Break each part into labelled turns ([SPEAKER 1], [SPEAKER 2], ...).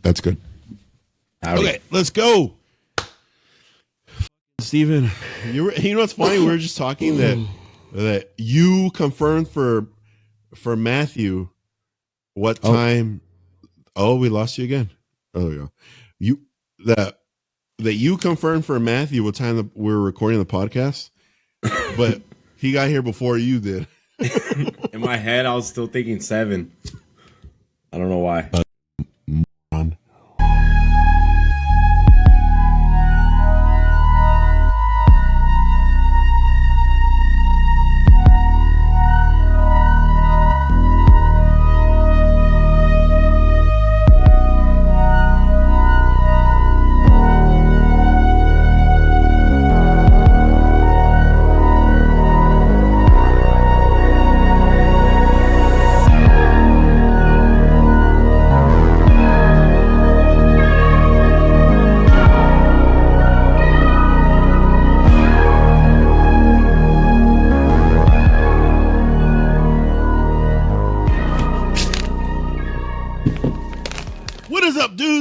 [SPEAKER 1] That's good.
[SPEAKER 2] Howdy.
[SPEAKER 1] Okay, let's go. Steven, you know what's funny? We were just talking that you confirmed for Matthew what time. Oh, we lost you again. Oh, there we go. That you confirmed for Matthew what time that we're recording the podcast, but he got here before you did.
[SPEAKER 2] In my head, I was still thinking 7. I don't know why.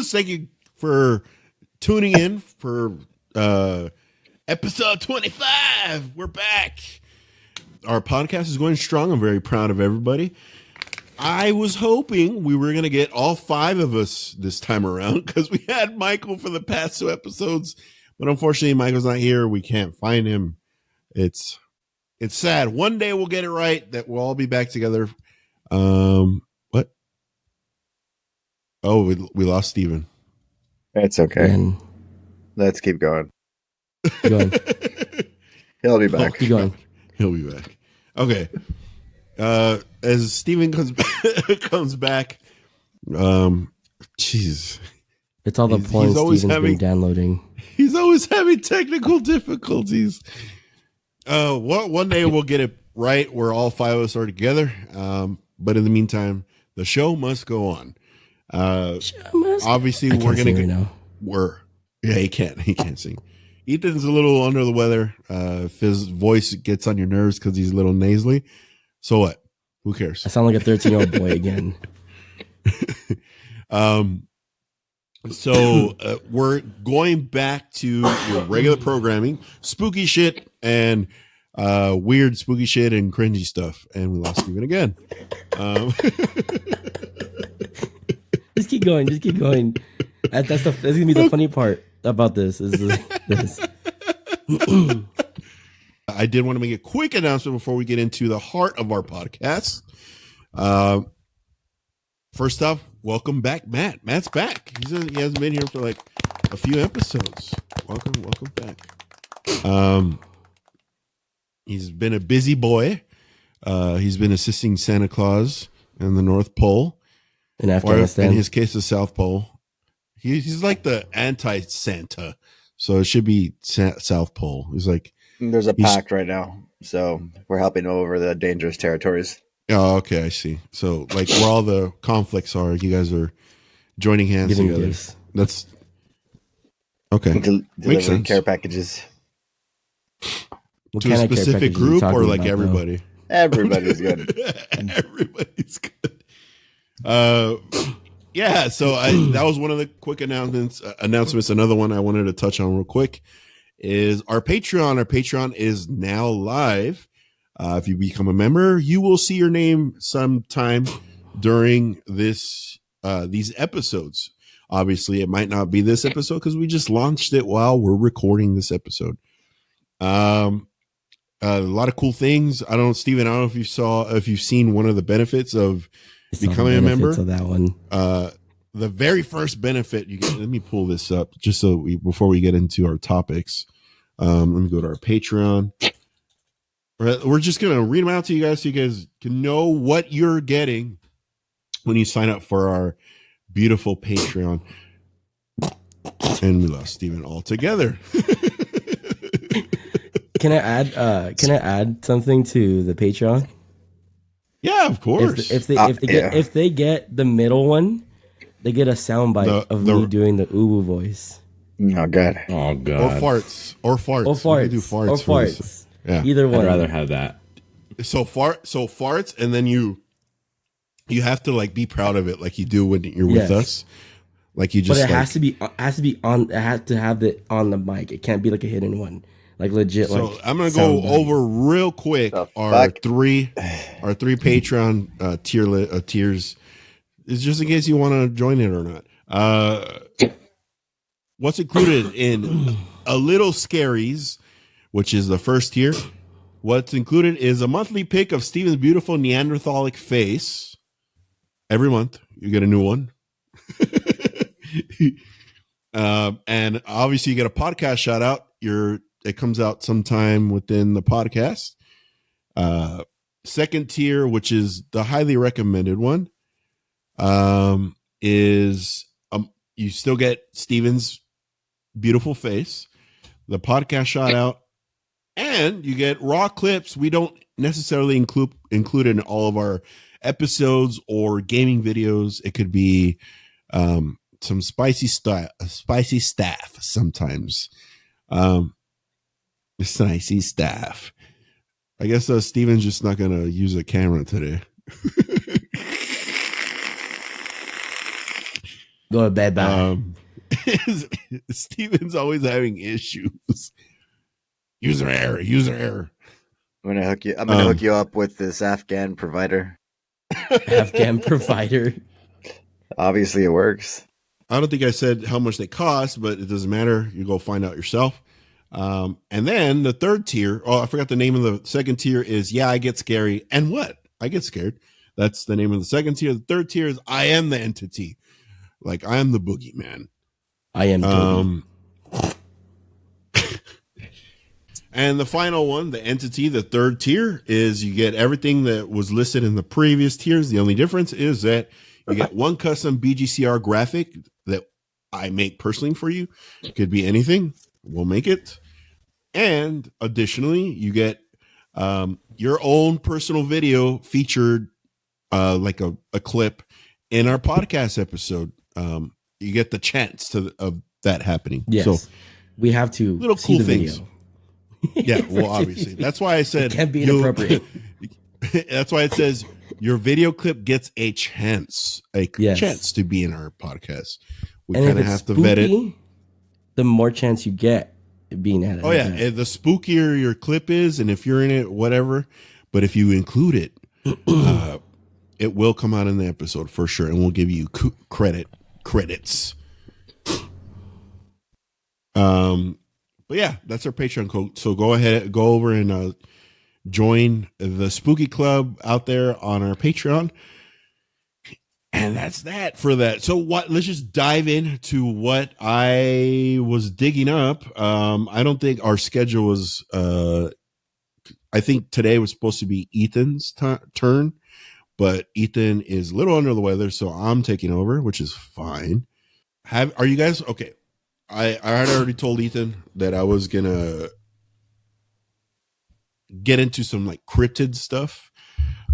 [SPEAKER 1] Thank you for tuning in for episode 25. We're back. Our podcast is going strong. I'm very proud of everybody. I was hoping we were going to get all 5 of us this time around because we had Michael for the past 2 episodes, but unfortunately Michael's not here. We can't find him. It's sad. One day we'll get it right that we'll all be back together. What? Oh, we lost Steven.
[SPEAKER 3] It's okay. Let's keep going.
[SPEAKER 4] He'll
[SPEAKER 3] be back.
[SPEAKER 4] Keep going.
[SPEAKER 1] He'll be back. Okay. As Steven comes back, jeez.
[SPEAKER 4] It's all the porn Steven's been downloading.
[SPEAKER 1] He's always having technical difficulties. One day we'll get it right where all 5 of us are together. But in the meantime, the show must go on. Obviously we're gonna get he can't sing. Ethan's a little under the weather. If his voice gets on your nerves because he's a little nasally, so what? Who cares?
[SPEAKER 4] I sound like a 13-year-old boy again.
[SPEAKER 1] So we're going back to your regular programming, spooky shit and weird spooky shit and cringy stuff, and we lost Steven again.
[SPEAKER 4] Just keep going. That's gonna be the funny part about this.
[SPEAKER 1] I did want to make a quick announcement before we get into the heart of our podcast. First off, welcome back, Matt. Matt's back. He hasn't been here for like a few episodes. Welcome back. He's been a busy boy. He's been assisting Santa Claus in the North Pole.
[SPEAKER 4] In Afghanistan.
[SPEAKER 1] Or in his case, the South Pole. He's like the anti-Santa. So it should be South Pole. He's like...
[SPEAKER 3] There's a pact right now. So we're helping over the dangerous territories.
[SPEAKER 1] Oh, okay. I see. So like where all the conflicts are, you guys are joining hands together. Gifts. That's... Okay. Makes sense.
[SPEAKER 3] Care packages.
[SPEAKER 1] To a specific group or like everybody?
[SPEAKER 3] Everybody's good.
[SPEAKER 1] Everybody's good. Yeah, so that was one of the quick announcements. Another one I wanted to touch on real quick is our Patreon. Our Patreon is now live. If you become a member, you will see your name sometime during these episodes. Obviously, it might not be this episode because we just launched it while we're recording this episode. A lot of cool things. Steven, I don't know if you've seen one of the benefits of becoming a member.
[SPEAKER 4] Of that one.
[SPEAKER 1] The very first benefit you get. Let me pull this up just before we get into our topics. Let me go to our Patreon. We're just gonna read them out to you guys so you guys can know what you're getting when you sign up for our beautiful Patreon. And we lost Steven altogether.
[SPEAKER 4] Can I add something to the Patreon?
[SPEAKER 1] Yeah, of course.
[SPEAKER 4] If they get the middle one, they get a soundbite of me doing the uwu voice.
[SPEAKER 3] Oh god.
[SPEAKER 1] Or farts. We do farts.
[SPEAKER 4] Yeah. Either one.
[SPEAKER 2] I'd rather have that.
[SPEAKER 1] So farts, and then you have to like be proud of it, like you do when you're with us. Like you just,
[SPEAKER 4] but it has to be on. It has to have it on the mic. It can't be like a hidden one, like legit.
[SPEAKER 1] So
[SPEAKER 4] like
[SPEAKER 1] I'm gonna go over real quick our three Patreon tiers. Is just in case you want to join it or not. What's included in A Little Scaries, which is the first tier. What's included is a monthly pic of Steven's beautiful Neanderthalic face. Every month you get a new one. And obviously you get a podcast shout out. It comes out sometime within the podcast. Second tier, which is the highly recommended one, is you still get Steven's beautiful face, the podcast shout out, and you get raw clips we don't necessarily include in all of our episodes or gaming videos. It could be some spicy staff sometimes. Spicy staff. I guess Steven's just not going to use a camera today.
[SPEAKER 4] Go to bed, bye.
[SPEAKER 1] Steven's always having issues. User error.
[SPEAKER 3] I'm gonna hook you up with this Afghan provider.
[SPEAKER 4] Afghan provider.
[SPEAKER 3] Obviously, it works.
[SPEAKER 1] I don't think I said how much they cost, but it doesn't matter. You go find out yourself. And then the third tier. Oh, I forgot the name of the second tier is Yeah, I Get Scary. And what? I get scared. That's the name of the second tier. The third tier is I Am the Entity. Like I am the boogeyman.
[SPEAKER 4] I am.
[SPEAKER 1] And the final one, the entity, the third tier, is you get everything that was listed in the previous tiers. The only difference is that you get one custom BGCR graphic that I make personally for you. It could be anything. We'll make it. And additionally, you get your own personal video featured like a clip in our podcast episode. You get the chance of that happening.
[SPEAKER 4] Yes.
[SPEAKER 1] So
[SPEAKER 4] we have to
[SPEAKER 1] little
[SPEAKER 4] see
[SPEAKER 1] cool
[SPEAKER 4] the
[SPEAKER 1] things.
[SPEAKER 4] video.
[SPEAKER 1] Yeah, well, obviously. That's why I said
[SPEAKER 4] it can't be inappropriate.
[SPEAKER 1] That's why it says your video clip gets a chance to be in our podcast. We kind of have to vet it.
[SPEAKER 4] The more chance you get being added.
[SPEAKER 1] Oh, yeah. The spookier your clip is, and if you're in it, whatever. But if you include it, it will come out in the episode for sure, and we'll give you credits. But yeah, that's our Patreon code. So go over and join the Spooky Club out there on our Patreon. And that's that for that. So let's just dive into what I was digging up. I don't think our schedule was, I think today was supposed to be Ethan's turn, but Ethan is a little under the weather. So I'm taking over, which is fine. Are you guys okay? I had already told Ethan that I was gonna get into some like cryptid stuff.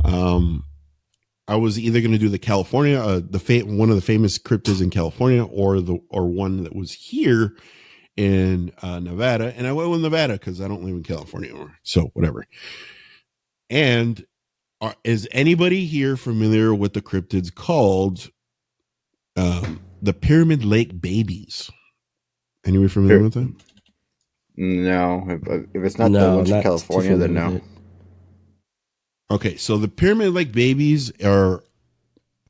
[SPEAKER 1] I was either gonna do the California, one of the famous cryptids in California, or one that was here in Nevada, and I went with Nevada because I don't live in California anymore. So whatever. And is anybody here familiar with the cryptids called the Pyramid Lake Babies? Anybody familiar with that?
[SPEAKER 3] No. If it's not the ones in California, then no.
[SPEAKER 1] Okay, so the Pyramid Lake Babies are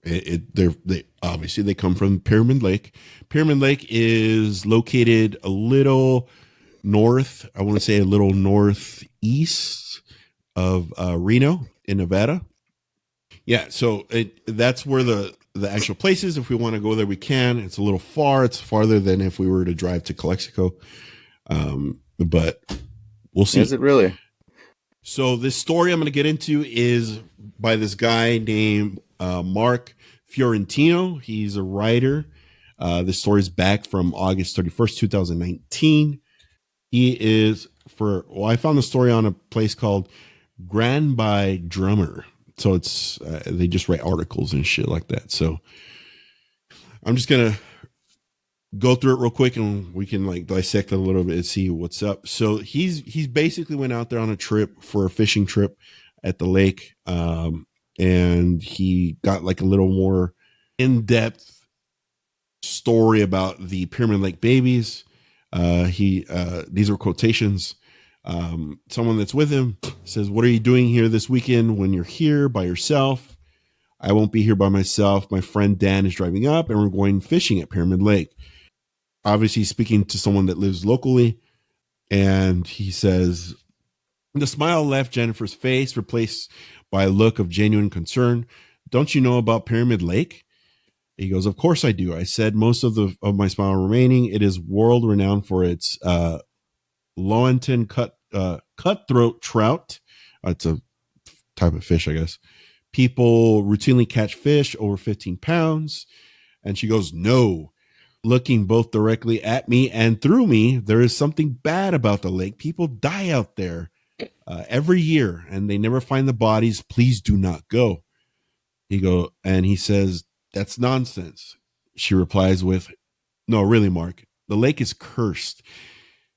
[SPEAKER 1] they obviously they come from Pyramid Lake. Pyramid Lake is located a little north, I want to say a little northeast of Reno in Nevada. Yeah, so that's where the actual place is. If we want to go there, we can. It's a little far. It's farther than if we were to drive to Calexico. But we'll see.
[SPEAKER 3] Is it really?
[SPEAKER 1] So this story I'm going to get into is by this guy named Mark Fiorentino. He's a writer. This story is back from August 31st, 2019. He is I found the story on a place called Grand by Drummer. So it's they just write articles and shit like that. So I'm just gonna go through it real quick and we can like dissect it a little bit and see what's up. So he's basically went out there on a trip for a fishing trip at the lake, and he got like a little more in-depth story about the Pyramid Lake babies. These are quotations. Someone that's with him says, "What are you doing here this weekend when you're here by yourself?" "I won't be here by myself. My friend Dan is driving up and we're going fishing at Pyramid Lake." Obviously speaking to someone that lives locally. And he says, the smile left Jennifer's face, replaced by a look of genuine concern. "Don't you know about Pyramid Lake?" He goes, "Of course I do." I said, most of my smile remaining. "It is world renowned for its Lowenton cutthroat trout." It's a type of fish, I guess. "People routinely catch fish over 15 pounds. And she goes, "No." Looking both directly at me and through me, "There is something bad about the lake. People die out there every year and they never find the bodies. Please do not go." He says, "That's nonsense." She replies with, "No, really, Mark, the lake is cursed."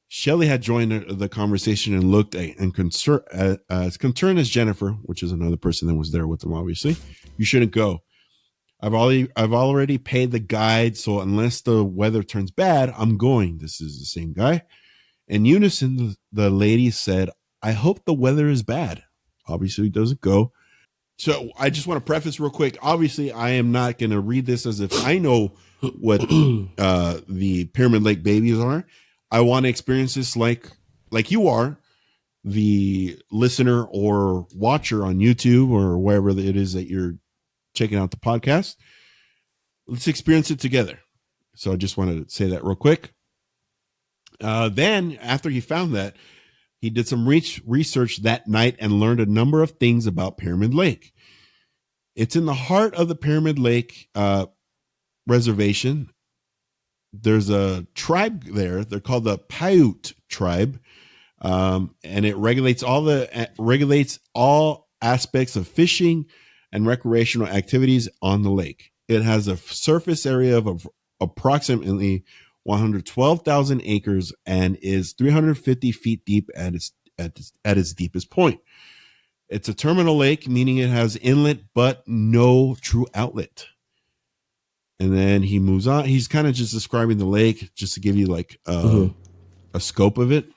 [SPEAKER 1] Shelley had joined the conversation and looked as concerned as Jennifer, which is another person that was there with them, obviously. "You shouldn't go. I've already paid the guide, so unless the weather turns bad, I'm going." This is the same guy. In unison, the lady said, "I hope the weather is bad." Obviously, he doesn't go. So I just want to preface real quick. Obviously, I am not going to read this as if I know what the Pyramid Lake babies are. I want to experience this like you are, the listener or watcher on YouTube or wherever it is that you're checking out the podcast. Let's experience it together. So I just wanted to say that real quick. Then, after he found that, he did some research that night and learned a number of things about Pyramid Lake. It's in the heart of the Pyramid Lake reservation. There's a tribe there. They're called the Paiute tribe, and it regulates all aspects of fishing and recreational activities on the lake. It has a surface area of approximately 112,000 acres and is 350 feet deep at its deepest point. It's a terminal lake, meaning it has inlet but no true outlet. And then he moves on. He's kind of just describing the lake just to give you like a scope of it.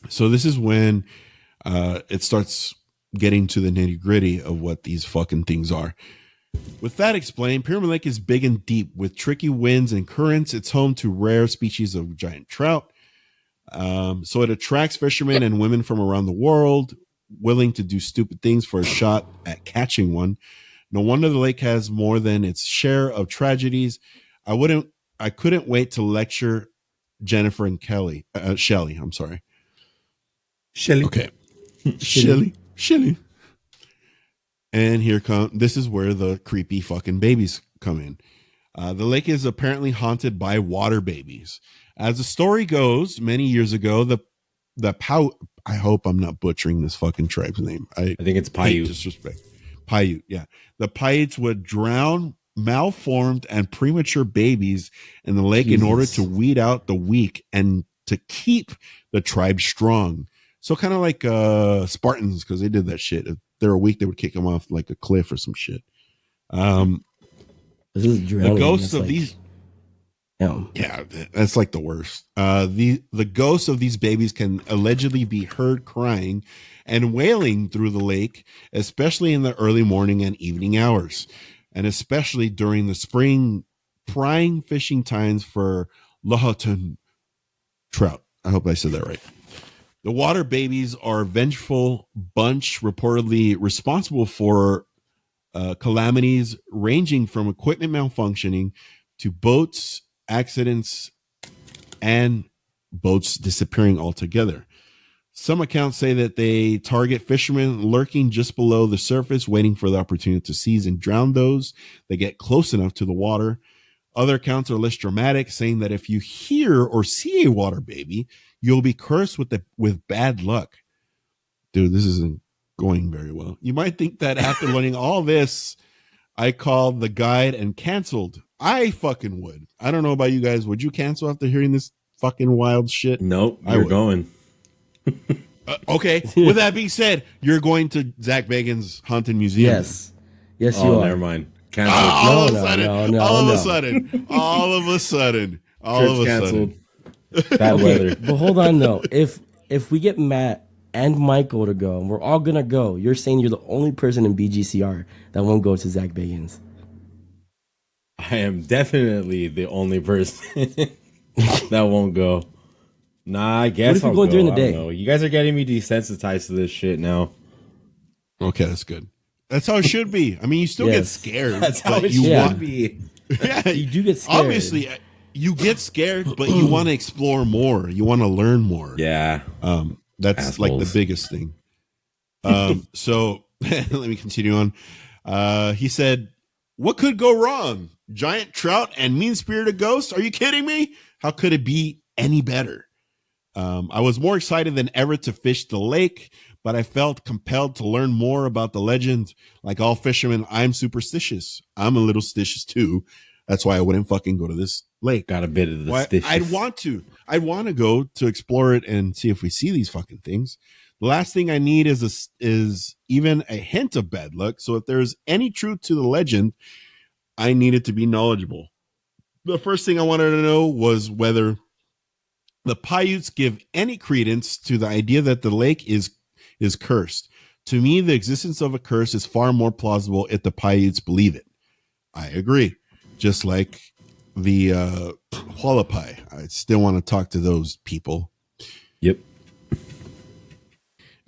[SPEAKER 1] So this is when it starts getting to the nitty gritty of what these fucking things are. With that explained, Pyramid Lake is big and deep with tricky winds and currents. It's home to rare species of giant trout. So it attracts fishermen and women from around the world willing to do stupid things for a shot at catching one. No wonder the lake has more than its share of tragedies. I couldn't wait to lecture Jennifer and Shelley. I'm sorry.
[SPEAKER 2] Shelley.
[SPEAKER 1] Okay. Shelley. And this is where the creepy fucking babies come in. The lake is apparently haunted by water babies. As the story goes, many years ago, the I hope I'm not butchering this fucking tribe's name. I
[SPEAKER 2] think it's Paiute.
[SPEAKER 1] Disrespect. Paiute, yeah. The Paiutes would drown malformed and premature babies in the lake in order to weed out the weak and to keep the tribe strong. So kind of like Spartans, because they did that shit. If they're weak, they would kick them off like a cliff or some shit. The ghosts of these... Yeah, that's like the worst. The ghosts of these babies can allegedly be heard crying and wailing through the lake, especially in the early morning and evening hours, and especially during the spring prime fishing times for Lowenton trout. I hope I said that right. The water babies are a vengeful bunch, reportedly responsible for calamities ranging from equipment malfunctioning to boats accidents and boats disappearing altogether. Some accounts say that they target fishermen lurking just below the surface, waiting for the opportunity to seize and drown those that get close enough to the water. Other accounts are less dramatic, saying that if you hear or see a water baby, you'll be cursed with bad luck. Dude, this isn't going very well. You might think that after learning all this, I called the guide and canceled. I fucking would. I don't know about you guys. Would you cancel after hearing this fucking wild shit?
[SPEAKER 2] Nope, you're going.
[SPEAKER 1] Okay. With that being said, you're going to Zach Bagans' Haunted Museum.
[SPEAKER 4] Yes, you are.
[SPEAKER 2] Never mind. Canceled.
[SPEAKER 1] All of a sudden.
[SPEAKER 2] Trip's canceled. Bad weather.
[SPEAKER 4] But hold on though. If we get Matt and Michael to go, and we're all gonna go, you're saying you're the only person in BGCR that won't go to Zach Bagans.
[SPEAKER 2] I am definitely the only person that won't go. Nah, I guess
[SPEAKER 4] I'll go during the day.
[SPEAKER 2] You guys are getting me desensitized to this shit now.
[SPEAKER 1] Okay, that's good. That's how it should be. I mean, you still get scared.
[SPEAKER 2] That's how it should be.
[SPEAKER 1] Yeah,
[SPEAKER 4] you do get scared.
[SPEAKER 1] Obviously, you get scared, but you want to explore more. You want to learn more.
[SPEAKER 2] Yeah.
[SPEAKER 1] That's
[SPEAKER 2] Assholes.
[SPEAKER 1] like the biggest thing. So let me continue on. He said, "What could go wrong? Giant trout and mean-spirited ghosts? Are you kidding me? How could it be any better? I was more excited than ever to fish the lake, but I felt compelled to learn more about the legend. Like all fishermen, I'm superstitious. I'm a little stitious too. That's why I wouldn't fucking go to this lake.
[SPEAKER 2] Got a bit of the stitious.
[SPEAKER 1] I'd want to go to explore it and see if we see these fucking things. The last thing I need is even a hint of bad luck. So if there's any truth to the legend, I needed to be knowledgeable. The first thing I wanted to know was whether the Paiutes give any credence to the idea that the lake is cursed. To me, the existence of a curse is far more plausible if the Paiutes believe it. I agree. Just like the Hualapai. I still want to talk to those people.
[SPEAKER 2] Yep.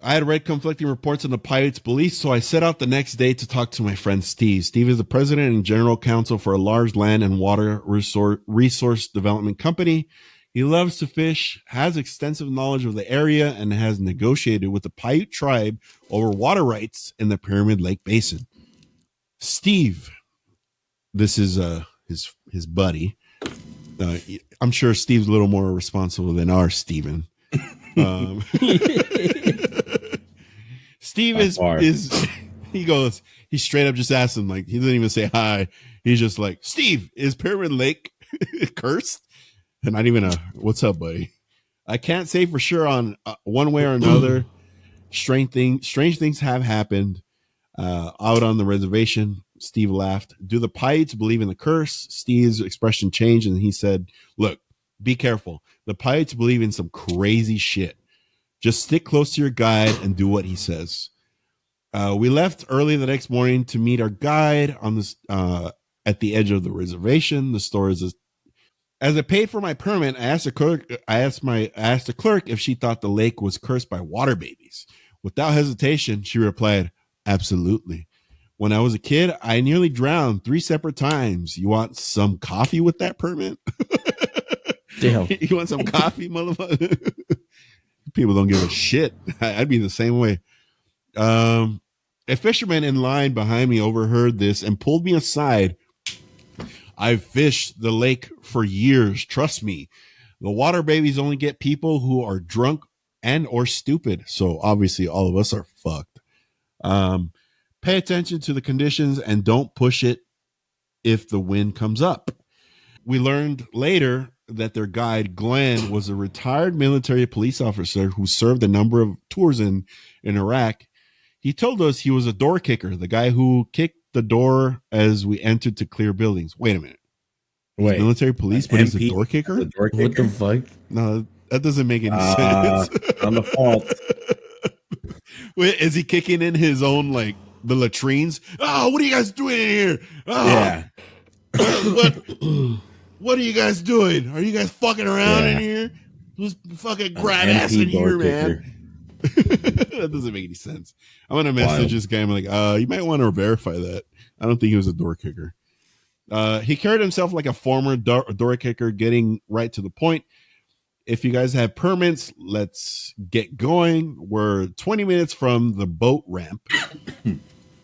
[SPEAKER 1] I had read conflicting reports on the Paiutes' beliefs, so I set out the next day to talk to my friend Steve. Steve is the president and general counsel for a large land and water resource development company. He loves to fish, has extensive knowledge of the area, and has negotiated with the Paiute tribe over water rights in the Pyramid Lake Basin. Steve, this is his buddy. I'm sure Steve's a little more responsible than our Steven. Steve he straight up just asked him, like, he didn't even say hi. He's just like, Steve, is Pyramid Lake cursed? And not even what's up, buddy? I can't say for sure on one way or another. Strange things have happened out on the reservation. Steve laughed. Do the Paiutes believe in the curse? Steve's expression changed and he said, look, be careful. The Paiutes believe in some crazy shit. Just stick close to your guide and do what he says. We left early the next morning to meet our guide on this at the edge of the reservation. The store is as I paid for my permit, I asked the clerk if she thought the lake was cursed by water babies. Without hesitation, she replied, absolutely. When I was a kid, I nearly drowned 3 separate times. You want some coffee with that permit?
[SPEAKER 4] Damn.
[SPEAKER 1] You want some coffee, motherfucker? People don't give a shit. I'd be the same way. A fisherman in line behind me overheard this and pulled me aside. I've fished the lake for years. Trust me. The water babies only get people who are drunk and or stupid. So obviously all of us are fucked. Pay attention to the conditions and don't push it if the wind comes up. We learned later that their guide, Glenn, was a retired military police officer who served a number of tours in Iraq. He told us he was a door kicker, the guy who kicked the door as we entered to clear buildings. Wait a minute. Wait, military police, but he's a door kicker?
[SPEAKER 4] What the fuck?
[SPEAKER 1] No, that doesn't make any sense.
[SPEAKER 2] On the fault.
[SPEAKER 1] Wait, is he kicking in his own, like, the latrines? Oh, what are you guys doing in here? Oh,
[SPEAKER 2] yeah.
[SPEAKER 1] What are you guys doing? Are you guys fucking around in here? Who's fucking grab ass in here, man? That doesn't make any sense. I'm gonna message this guy. I'm like, you might want to verify that. I don't think he was a door kicker. He carried himself like a former door kicker, getting right to the point. If you guys have permits, let's get going. We're 20 minutes from the boat ramp.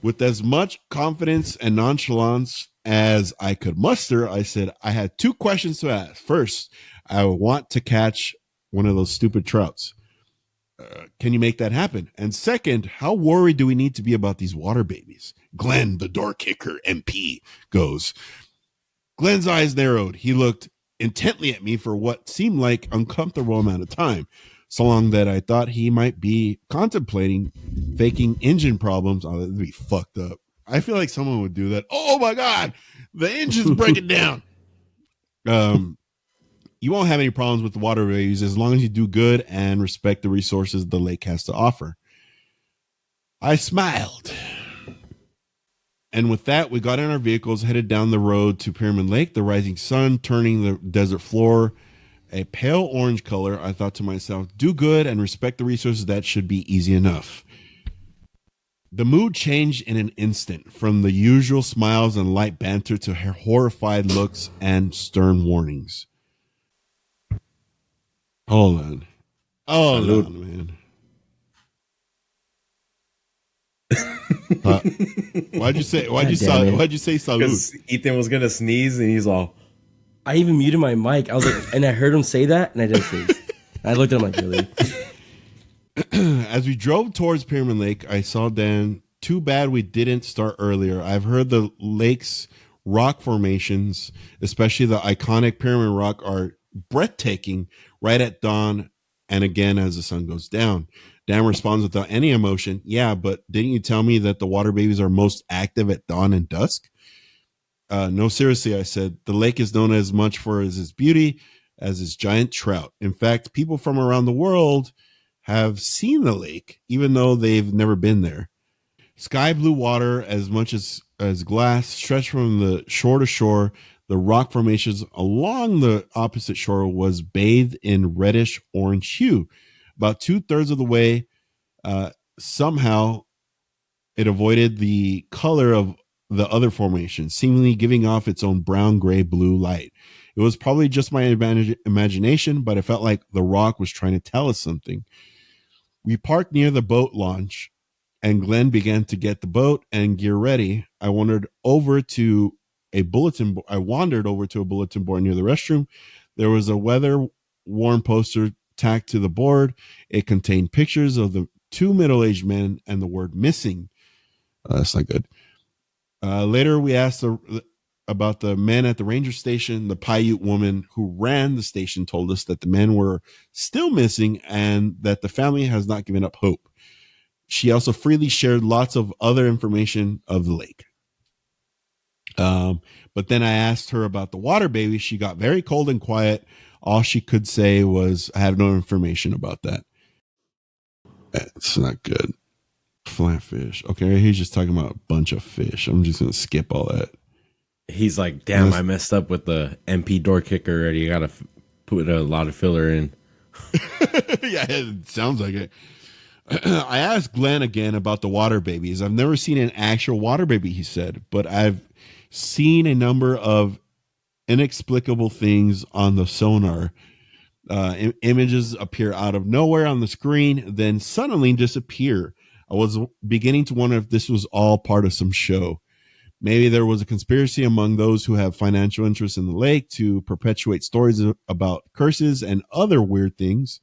[SPEAKER 1] With as much confidence and nonchalance as I could muster, I said, I had 2 questions to ask. First, I want to catch one of those stupid trouts. Can you make that happen? And second, how worried do we need to be about these water babies? Glenn, the door kicker MP, goes. Glenn's eyes narrowed. He looked intently at me for what seemed like uncomfortable amount of time, so long that I thought he might be contemplating faking engine problems. Oh, that'd be fucked up. I feel like someone would do that. Oh my God, the engine's breaking down. You won't have any problems with the water babies as long as you do good and respect the resources the lake has to offer. I smiled. And with that, we got in our vehicles, headed down the road to Pyramid Lake, the rising sun turning the desert floor a pale orange color. I thought to myself, do good and respect the resources. That should be easy enough. The mood changed in an instant from the usual smiles and light banter to horrified looks and stern warnings. Hold on.
[SPEAKER 2] Salud.
[SPEAKER 1] Man. Why'd you say salud?
[SPEAKER 2] Because Ethan was gonna sneeze and he's all.
[SPEAKER 4] I even muted my mic. I was like, and I heard him say that, and I didn't say it. I looked at him like, really?
[SPEAKER 1] As we drove towards Pyramid Lake, I saw Dan. Too bad we didn't start earlier. I've heard the lake's rock formations, especially the iconic Pyramid Rock, are breathtaking right at dawn and again as the sun goes down. Dan responds without any emotion. Yeah, but didn't you tell me that the water babies are most active at dawn and dusk? No, seriously, I said. The lake is known as much for its beauty as its giant trout. In fact, people from around the world have seen the lake, even though they've never been there. Sky blue water, as much as glass, stretched from the shore to shore. The rock formations along the opposite shore was bathed in reddish orange hue. About 2/3 of the way, somehow it avoided the color of the other formation, seemingly giving off its own brown, gray, blue light. It was probably just my imagination, but it felt like the rock was trying to tell us something. We parked near the boat launch, and Glenn began to get the boat and gear ready. I wandered over to a bulletin board near the restroom. There was a weather worn poster tacked to the board. It contained pictures of the two middle-aged men and the word missing. That's not good. Later, we asked about the men at the ranger station. The Paiute woman who ran the station told us that the men were still missing and that the family has not given up hope. She also freely shared lots of other information of the lake. But then I asked her about the water baby. She got very cold and quiet. All she could say was, I have no information about that. That's not good. Flatfish. Okay, he's just talking about a bunch of fish. I'm just going to skip all that.
[SPEAKER 2] He's like, damn, I messed up with the MP door kicker already. You got to put a lot of filler in.
[SPEAKER 1] Yeah, it sounds like it. I asked Glenn again about the water babies. I've never seen an actual water baby, he said, but I've seen a number of inexplicable things on the sonar. Images appear out of nowhere on the screen, then suddenly disappear. I was beginning to wonder if this was all part of some show. Maybe there was a conspiracy among those who have financial interest in the lake to perpetuate stories about curses and other weird things.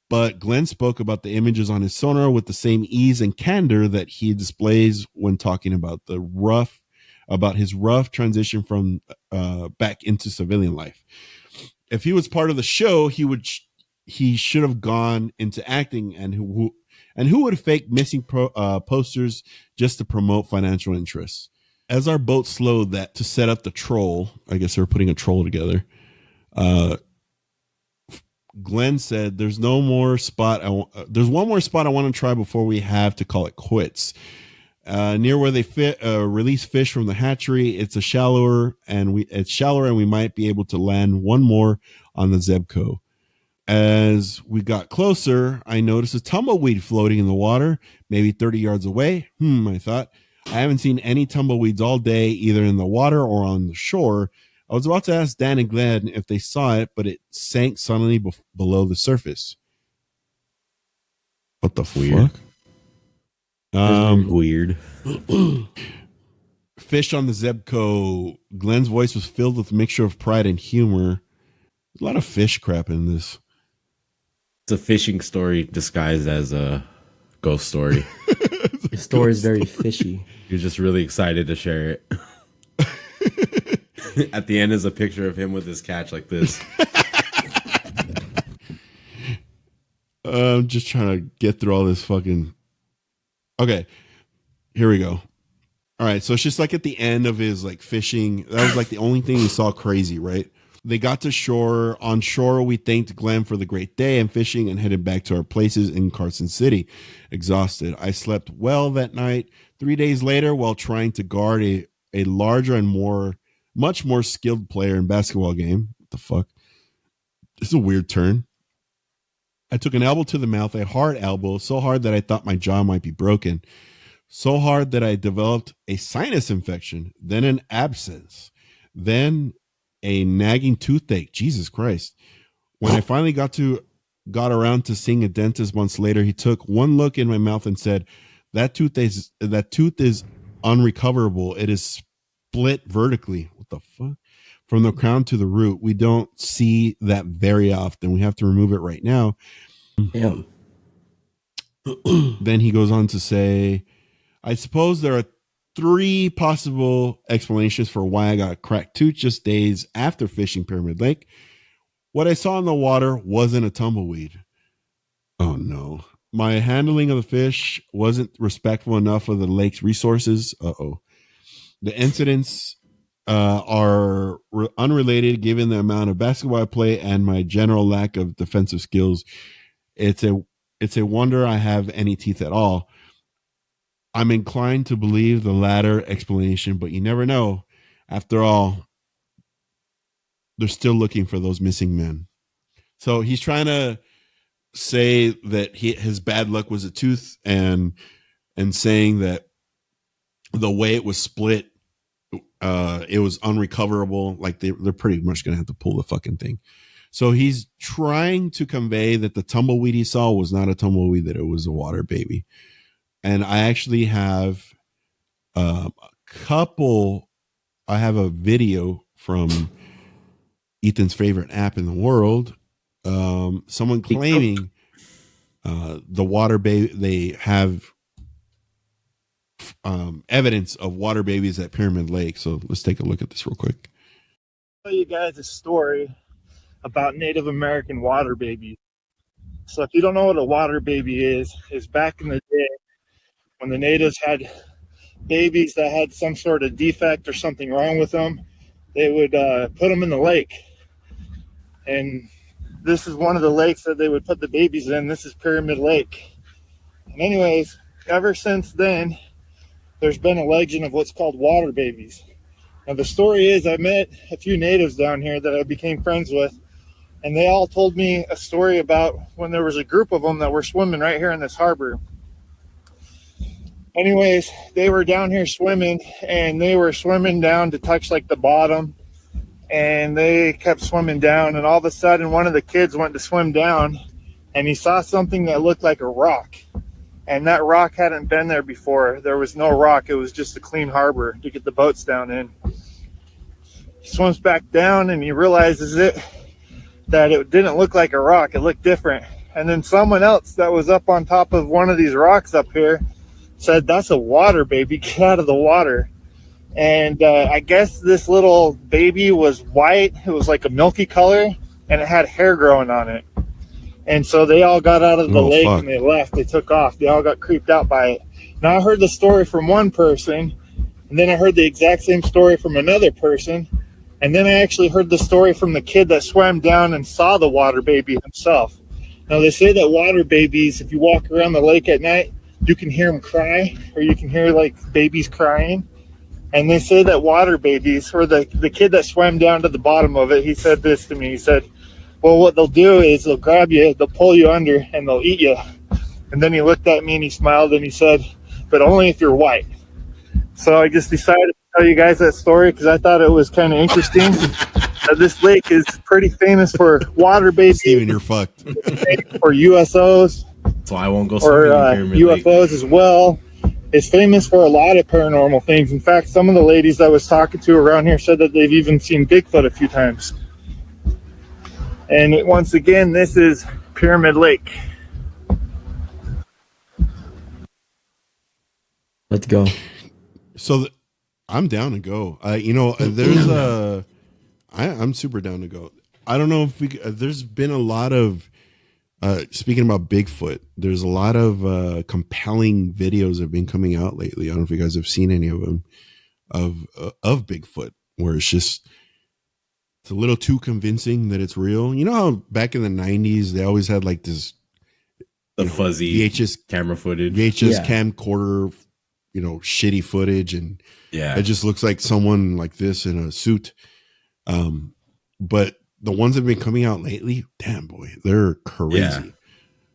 [SPEAKER 1] But Glenn spoke about the images on his sonar with the same ease and candor that he displays when talking about his rough transition from back into civilian life. If he was part of the show, he should have gone into acting, and who would fake missing posters just to promote financial interests? As our boat slowed to set up the troll, I guess they were putting a troll together. Glenn said, "There's one more spot I want to try before we have to call it quits. Near where they release fish from the hatchery, it's shallower, and we might be able to land one more on the Zebco." As we got closer, I noticed a tumbleweed floating in the water, maybe 30 yards away. I thought. I haven't seen any tumbleweeds all day, either in the water or on the shore. I was about to ask Dan and Glenn if they saw it, but it sank suddenly below the surface. What the fuck?
[SPEAKER 2] Weird.
[SPEAKER 1] Fish on the Zebco. Glenn's voice was filled with a mixture of pride and humor. There's a lot of fish crap in this.
[SPEAKER 2] It's a fishing story disguised as a ghost story.
[SPEAKER 4] The story is very fishy.
[SPEAKER 2] You're just really excited to share it. At the end is a picture of him with his catch like this.
[SPEAKER 1] I'm just trying to get through all this fucking... Okay, here we go. All right, so it's just like at the end of his like fishing. That was like the only thing he saw crazy, right? They got to shore. On shore, we thanked Glenn for the great day and fishing and headed back to our places in Carson City. Exhausted. I slept well that night. 3 days later, while trying to guard a larger and much more skilled player in basketball game. What the fuck? This is a weird turn. I took an elbow to the mouth, a hard elbow, so hard that I thought my jaw might be broken. So hard that I developed a sinus infection, then an abscess, then a nagging toothache. Jesus Christ. When I finally got around to seeing a dentist months later, he took one look in my mouth and said, that tooth is unrecoverable. It is split vertically. What the fuck? From the crown to the root. We don't see that very often. We have to remove it right now.
[SPEAKER 4] Damn.
[SPEAKER 1] Then he goes on to say, I suppose there are 3 possible explanations for why I got a cracked tooth just days after fishing Pyramid Lake. What I saw in the water wasn't a tumbleweed. Oh no. My handling of the fish wasn't respectful enough of the lake's resources. Uh-oh. The incidents are unrelated given the amount of basketball I play and my general lack of defensive skills. It's a wonder I have any teeth at all. I'm inclined to believe the latter explanation, but you never know. After all, they're still looking for those missing men. So he's trying to say that his bad luck was a tooth, and saying that the way it was split, it was unrecoverable. Like they're pretty much going to have to pull the fucking thing. So he's trying to convey that the tumbleweed he saw was not a tumbleweed, that it was a water baby. And I actually have I have a video from Ethan's favorite app in the world. Someone claiming the water baby, they have evidence of water babies at Pyramid Lake. So let's take a look at this real quick.
[SPEAKER 5] I'll tell you guys a story about Native American water babies. So if you don't know what a water baby is back in the day when the natives had babies that had some sort of defect or something wrong with them, they would put them in the lake. And this is one of the lakes that they would put the babies in. This is Pyramid Lake. And anyways, ever since then, there's been a legend of what's called water babies. Now the story is I met a few natives down here that I became friends with, and they all told me a story about when there was a group of them that were swimming right here in this harbor. Anyways, they were down here swimming, and they were swimming down to touch like the bottom, and they kept swimming down, and all of a sudden one of the kids went to swim down, and he saw something that looked like a rock, and that rock hadn't been there before. There was no rock. It was just a clean harbor to get the boats down in. He swims back down, and he realizes that it didn't look like a rock. It looked different. And then someone else that was up on top of one of these rocks up here said, that's a water baby, get out of the water. And I guess this little baby was white. It was like a milky color, and it had hair growing on it. And so they all got out of the lake and they left. They took off. They all got creeped out by it. Now I heard the story from one person, and then I heard the exact same story from another person. And then I actually heard the story from the kid that swam down and saw the water baby himself. Now they say that water babies, if you walk around the lake at night, you can hear them cry, or you can hear like babies crying. And they say that water babies, or the kid that swam down to the bottom of it, he said this to me. He said, well, what they'll do is they'll grab you, they'll pull you under, and they'll eat you. And then he looked at me and he smiled and he said, but only if you're white. So I just decided to tell you guys that story because I thought it was kind of interesting. This lake is pretty famous for water babies.
[SPEAKER 1] Steven, you're fucked.
[SPEAKER 5] For USOs.
[SPEAKER 2] So I won't go
[SPEAKER 5] or UFOs as well. It's famous for a lot of paranormal things. In fact, some of the ladies I was talking to around here said that they've even seen Bigfoot a few times. And once again, this is Pyramid Lake.
[SPEAKER 4] Let's go.
[SPEAKER 1] So I'm down to go. I'm super down to go. I don't know if there's been a lot of speaking about Bigfoot, there's a lot of compelling videos that have been coming out lately. I don't know if you guys have seen any of them of Bigfoot, where it's a little too convincing that it's real. You know how back in the 90s they always had like this
[SPEAKER 2] fuzzy
[SPEAKER 1] VHS
[SPEAKER 2] camera footage,
[SPEAKER 1] camcorder, shitty footage, and it just looks like someone like this in a suit. But the ones that have been coming out lately, damn boy, they're crazy. Yeah.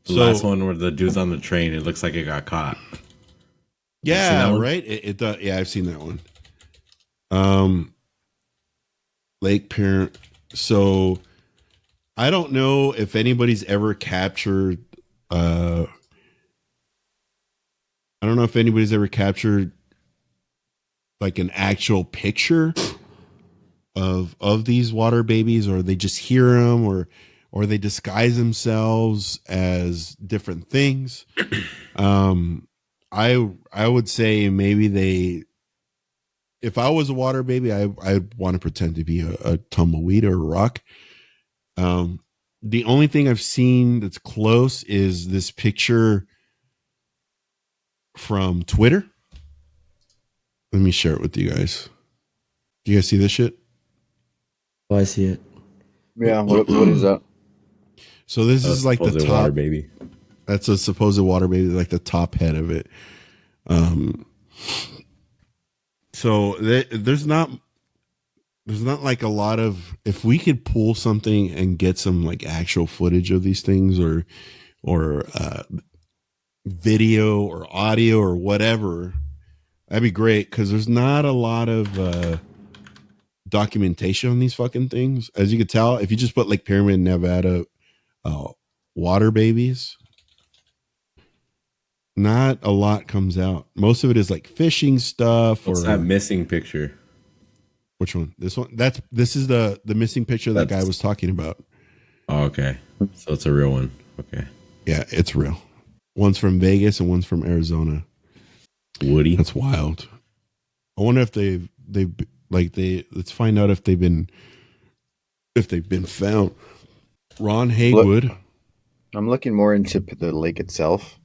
[SPEAKER 2] The last one where the dude's on the train, it looks like it got caught.
[SPEAKER 1] Yeah, right. It does. Yeah, I've seen that one. Lake Parent. So I don't know if anybody's ever captured. I don't know if anybody's ever captured like an actual picture of these water babies, or they just hear them, or they disguise themselves as different things. I would say maybe if I was a water baby, I'd want to pretend to be a tumbleweed or a rock. The only thing I've seen that's close is this picture from Twitter. Let me share it with you guys. Do you guys see this shit?
[SPEAKER 4] Oh, I see it.
[SPEAKER 3] Yeah, what is that?
[SPEAKER 1] So this is like the top
[SPEAKER 2] water baby.
[SPEAKER 1] That's a supposed water baby, like the top head of it. So there's not like a lot of, if we could pull something and get some like actual footage of these things, or video or audio or whatever, that'd be great, because there's not a lot of documentation on these fucking things. As you can tell, if you just put like Pyramid Nevada water babies, not a lot comes out. Most of it is like fishing stuff.
[SPEAKER 2] What's that missing picture?
[SPEAKER 1] Which one? This one? This is the missing picture that guy was talking about.
[SPEAKER 2] Oh, okay. So it's a real one. Okay.
[SPEAKER 1] Yeah, it's real. One's from Vegas and one's from Arizona.
[SPEAKER 2] Woody.
[SPEAKER 1] That's wild. I wonder if let's find out if they've been found. Ron Haywood.
[SPEAKER 3] Look, I'm looking more into the lake itself.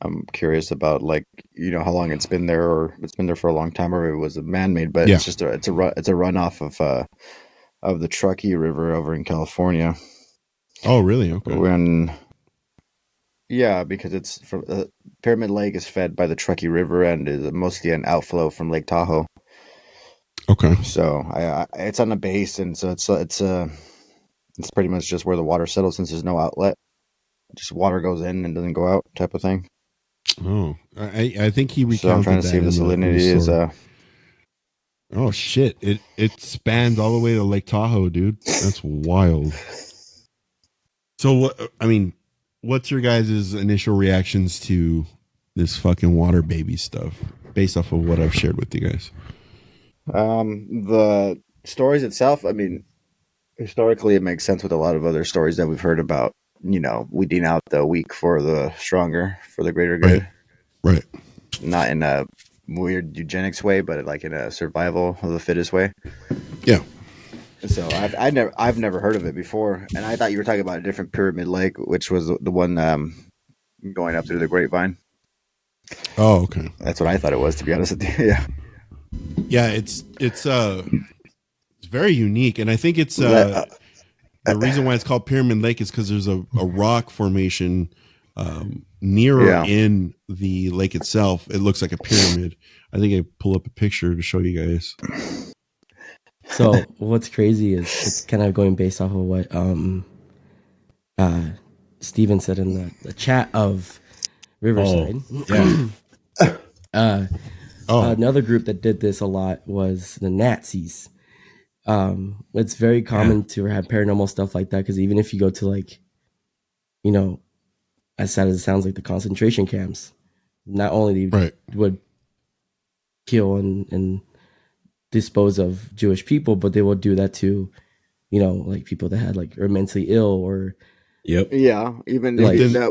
[SPEAKER 3] I'm curious about how long it's been there, or it's been there for a long time, or it was man-made. But it's just it's a runoff of the Truckee River over in California.
[SPEAKER 1] Oh, really? Okay.
[SPEAKER 3] Because it's from Pyramid Lake is fed by the Truckee River and is mostly an outflow from Lake Tahoe.
[SPEAKER 1] Okay.
[SPEAKER 3] So it's on a base, and so it's pretty much just where the water settles, since there's no outlet. Just water goes in and doesn't go out, type of thing.
[SPEAKER 1] Oh, I think he recounted.
[SPEAKER 3] So I'm trying to see if the salinity is.
[SPEAKER 1] Oh shit! It spans all the way to Lake Tahoe, dude. That's wild. So what's your guys' initial reactions to this fucking water baby stuff, based off of what I've shared with you guys?
[SPEAKER 3] The stories itself, historically, it makes sense with a lot of other stories that we've heard about. Weeding out the weak for the stronger, for the greater good.
[SPEAKER 1] Right.
[SPEAKER 3] Not in a weird eugenics way, but like in a survival of the fittest way.
[SPEAKER 1] Yeah.
[SPEAKER 3] So I've never heard of it before, and I thought you were talking about a different Pyramid Lake, which was the one going up through the Grapevine.
[SPEAKER 1] Oh, okay.
[SPEAKER 3] That's what I thought it was, to be honest with you. Yeah.
[SPEAKER 1] Yeah, it's very unique, and I think it's the reason why it's called Pyramid Lake is because there's a rock formation nearer in the lake itself. It looks like a pyramid. I think I pull up a picture to show you guys.
[SPEAKER 4] So what's crazy is it's kind of going based off of what Steven said in the chat of Riverside. Another group that did this a lot was the Nazis. It's very common to have paranormal stuff like that, because even if you go to as sad as it sounds, like the concentration camps, not only they would kill and dispose of Jewish people, but they would do that to people that had are mentally ill or
[SPEAKER 3] even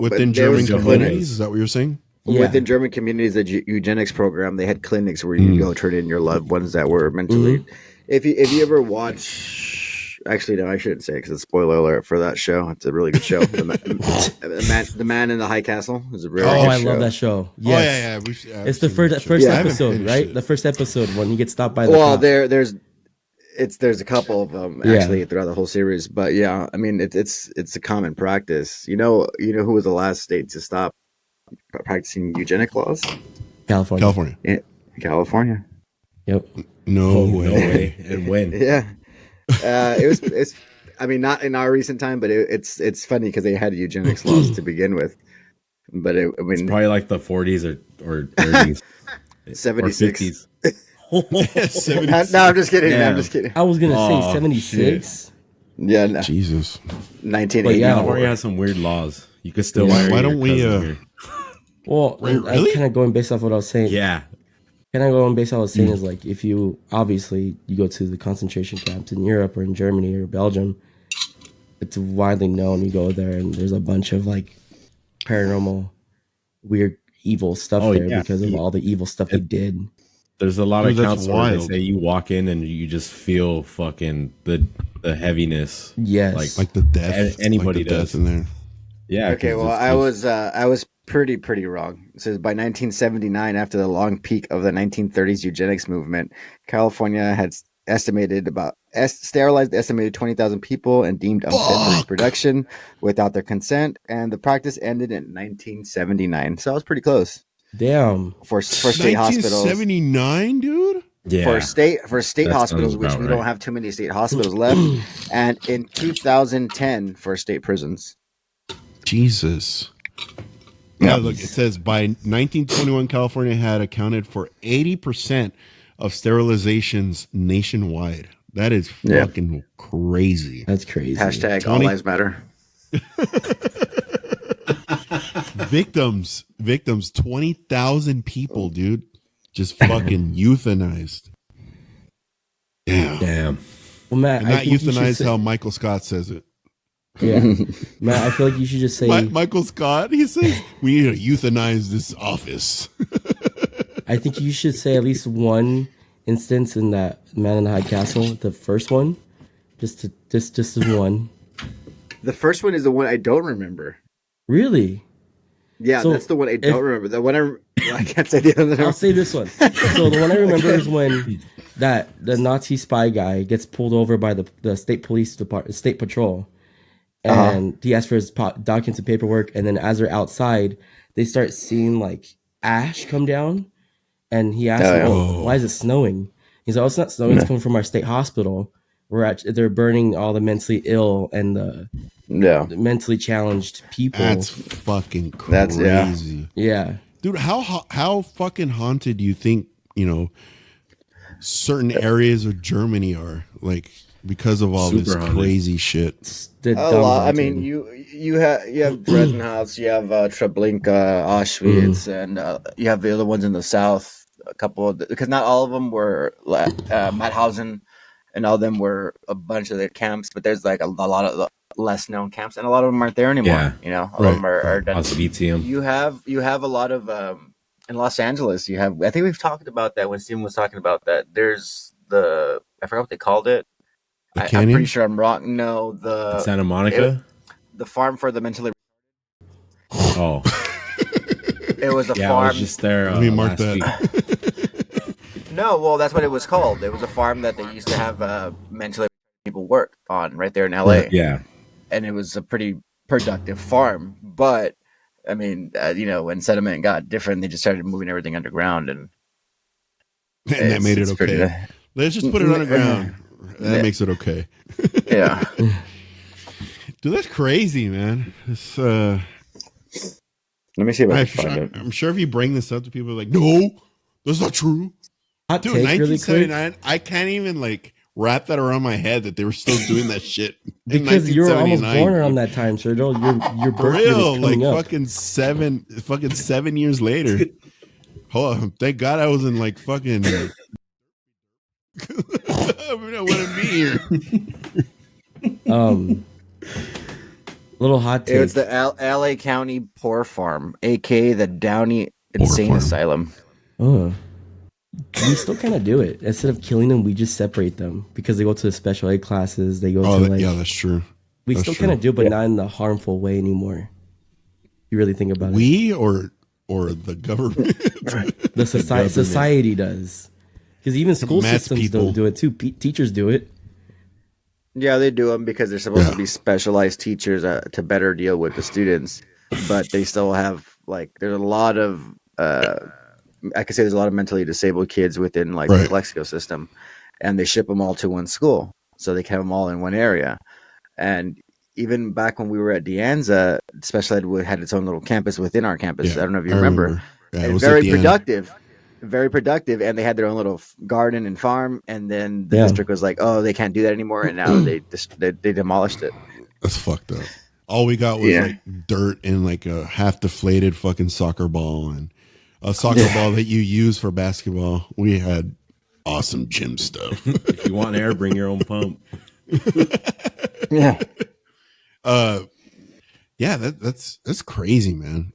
[SPEAKER 1] within German communities. Is that what you're saying?
[SPEAKER 3] Within German communities, the eugenics program, they had clinics where you go turn in your loved ones that were mentally. If you ever watch Actually, no, I shouldn't say because it's spoiler alert for that show. It's a really good show. The Man in the High Castle is a really good show.
[SPEAKER 4] I love that show. Yes.
[SPEAKER 1] Oh yeah.
[SPEAKER 4] It's the first episode, right? The first episode when he gets stopped by the cop.
[SPEAKER 3] There's a couple of them actually throughout the whole series, but yeah, I mean it's a common practice. You know who was the last state to stop practicing eugenic laws?
[SPEAKER 1] California.
[SPEAKER 3] Yeah, California.
[SPEAKER 4] Yep.
[SPEAKER 1] No way.
[SPEAKER 2] And when?
[SPEAKER 3] Yeah. It's I mean not in our recent time, but it's funny because they had eugenics laws to begin with. But
[SPEAKER 2] it's probably like the 40s or 30s,
[SPEAKER 3] 76.
[SPEAKER 2] Or 50s.
[SPEAKER 3] No, I'm just kidding.
[SPEAKER 2] Yeah.
[SPEAKER 3] I'm just kidding.
[SPEAKER 4] I was gonna say 76.
[SPEAKER 3] Yeah, no.
[SPEAKER 1] Jesus.
[SPEAKER 3] 1980.
[SPEAKER 2] California has some weird laws. You could still.
[SPEAKER 1] Why don't we?
[SPEAKER 4] Well,
[SPEAKER 1] really?
[SPEAKER 4] I'm kind of going based off what I was saying.
[SPEAKER 2] Yeah.
[SPEAKER 4] Kind of going based off what I was saying is like if you obviously you go to the concentration camps in Europe or in Germany or Belgium, it's widely known. You go there and there's a bunch of like paranormal, weird, evil stuff because of all the evil stuff they did.
[SPEAKER 2] There's a lot of accounts where they say you walk in and you just feel fucking the heaviness.
[SPEAKER 4] Yes,
[SPEAKER 2] like
[SPEAKER 1] the death.
[SPEAKER 2] Anybody
[SPEAKER 1] like the
[SPEAKER 2] does
[SPEAKER 1] death in there.
[SPEAKER 2] Yeah.
[SPEAKER 3] Okay. Well, I was pretty wrong. It says by 1979, after the long peak of the 1930s eugenics movement, California had sterilized estimated 20,000 people and deemed unfit for reproduction without their consent, and the practice ended in 1979. So I was pretty close.
[SPEAKER 4] Damn.
[SPEAKER 3] For state hospitals.
[SPEAKER 1] 1979, dude.
[SPEAKER 3] Yeah. For state hospitals, which we don't have too many state hospitals left, and in 2010 for state prisons.
[SPEAKER 1] Jesus. Yeah, look, it says by 1921, California had accounted for 80% of sterilizations nationwide. That is fucking crazy.
[SPEAKER 4] That's crazy.
[SPEAKER 3] Hashtag all lives matter.
[SPEAKER 1] Victims, 20,000 people, dude. Just fucking euthanized.
[SPEAKER 2] Damn.
[SPEAKER 4] Well, Matt,
[SPEAKER 1] and not euthanized how Michael Scott says it.
[SPEAKER 4] Yeah. Matt, I feel like you should just say...
[SPEAKER 1] Michael Scott, he says, we need to euthanize this office.
[SPEAKER 4] I think you should say at least one instance in that Man in the High Castle, the first one. Just one.
[SPEAKER 3] The first one is the one I don't remember.
[SPEAKER 4] Really?
[SPEAKER 3] Yeah, so that's the one I don't remember. The one I can't say the other one.
[SPEAKER 4] I'll say this one. So the one I remember is when the Nazi spy guy gets pulled over by the state police department, state patrol, and he asks for his documents and paperwork, and then as they're outside, they start seeing like ash come down, and he asks, "Why is it snowing?" He's like, "Oh, it's not snowing. It's coming from our state hospital. They're burning all the mentally ill and the mentally challenged people."
[SPEAKER 1] That's fucking crazy.
[SPEAKER 4] Yeah.
[SPEAKER 1] Dude, how fucking haunted do you think, certain areas of Germany are, like, because of all this crazy shit?
[SPEAKER 3] A lot. I mean, you have Dresdenhaus, you have Treblinka, Auschwitz, and you have the other ones in the south. A couple because not all of them were Mauthausen, and all of them were a bunch of the camps. But there's like a lot of less known camps, and a lot of them aren't there anymore.
[SPEAKER 2] Yeah.
[SPEAKER 3] A lot of them are done.
[SPEAKER 2] Auschwitz.
[SPEAKER 3] You have a lot of in Los Angeles. You have. I think we've talked about that when Steven was talking about that. There's I forgot what they called it. I'm pretty sure I'm wrong. No, the
[SPEAKER 2] Santa Monica,
[SPEAKER 3] the farm for the mentally.
[SPEAKER 2] Oh,
[SPEAKER 3] it was a farm.
[SPEAKER 2] I was just there.
[SPEAKER 1] Let me mark that.
[SPEAKER 3] No, well, that's what it was called. It was a farm that they used to have mentally people work on right there in LA.
[SPEAKER 2] Yeah,
[SPEAKER 3] and it was a pretty productive farm. But I mean, when sediment got different, they just started moving everything underground, and
[SPEAKER 1] that made it okay. Let's just put it underground. That makes it okay.
[SPEAKER 3] Yeah.
[SPEAKER 1] Dude, that's crazy, man. It's,
[SPEAKER 3] let me see if I can find it.
[SPEAKER 1] I'm sure if you bring this up to people, like, no, that's not true. Dude, 1979, really I can't even, like, wrap that around my head that they were still doing that shit.
[SPEAKER 4] Because you were almost born around that time, sir. Your birthday was coming up.
[SPEAKER 1] Fucking 7 years later. Hold on. Thank God I was in, like, fucking... I wouldn't be here.
[SPEAKER 4] Little hot take.
[SPEAKER 3] It was the LA County Poor Farm, aka the Downey Insane Asylum.
[SPEAKER 4] Oh. we still kind of do it. Instead of killing them, we just separate them because they go to the special ed classes. They go to
[SPEAKER 1] yeah, that's true.
[SPEAKER 4] We still kind of do, but not in the harmful way anymore. You really think about
[SPEAKER 1] it. Or the government.
[SPEAKER 4] The society does. Because even school systems don't do it too. Teachers do it.
[SPEAKER 3] Yeah, they do them because they're supposed to be specialized teachers to better deal with the students. But they still have, like, there's a lot of, I could say there's a lot of mentally disabled kids within, like, the Calexico system. And they ship them all to one school. So they can have them all in one area. And even back when we were at De Anza, Special Ed had its own little campus within our campus. I don't know if you remember. Yeah, and very productive. Very productive, and they had their own little garden and farm, and then the district was like, "Oh, they can't do that anymore," and now they demolished it.
[SPEAKER 1] That's fucked up. All we got was like dirt and like a half deflated fucking soccer ball and a soccer ball that you use for basketball. We had awesome gym stuff.
[SPEAKER 2] If you want air, bring your own pump.
[SPEAKER 3] Yeah.
[SPEAKER 1] That's crazy, man.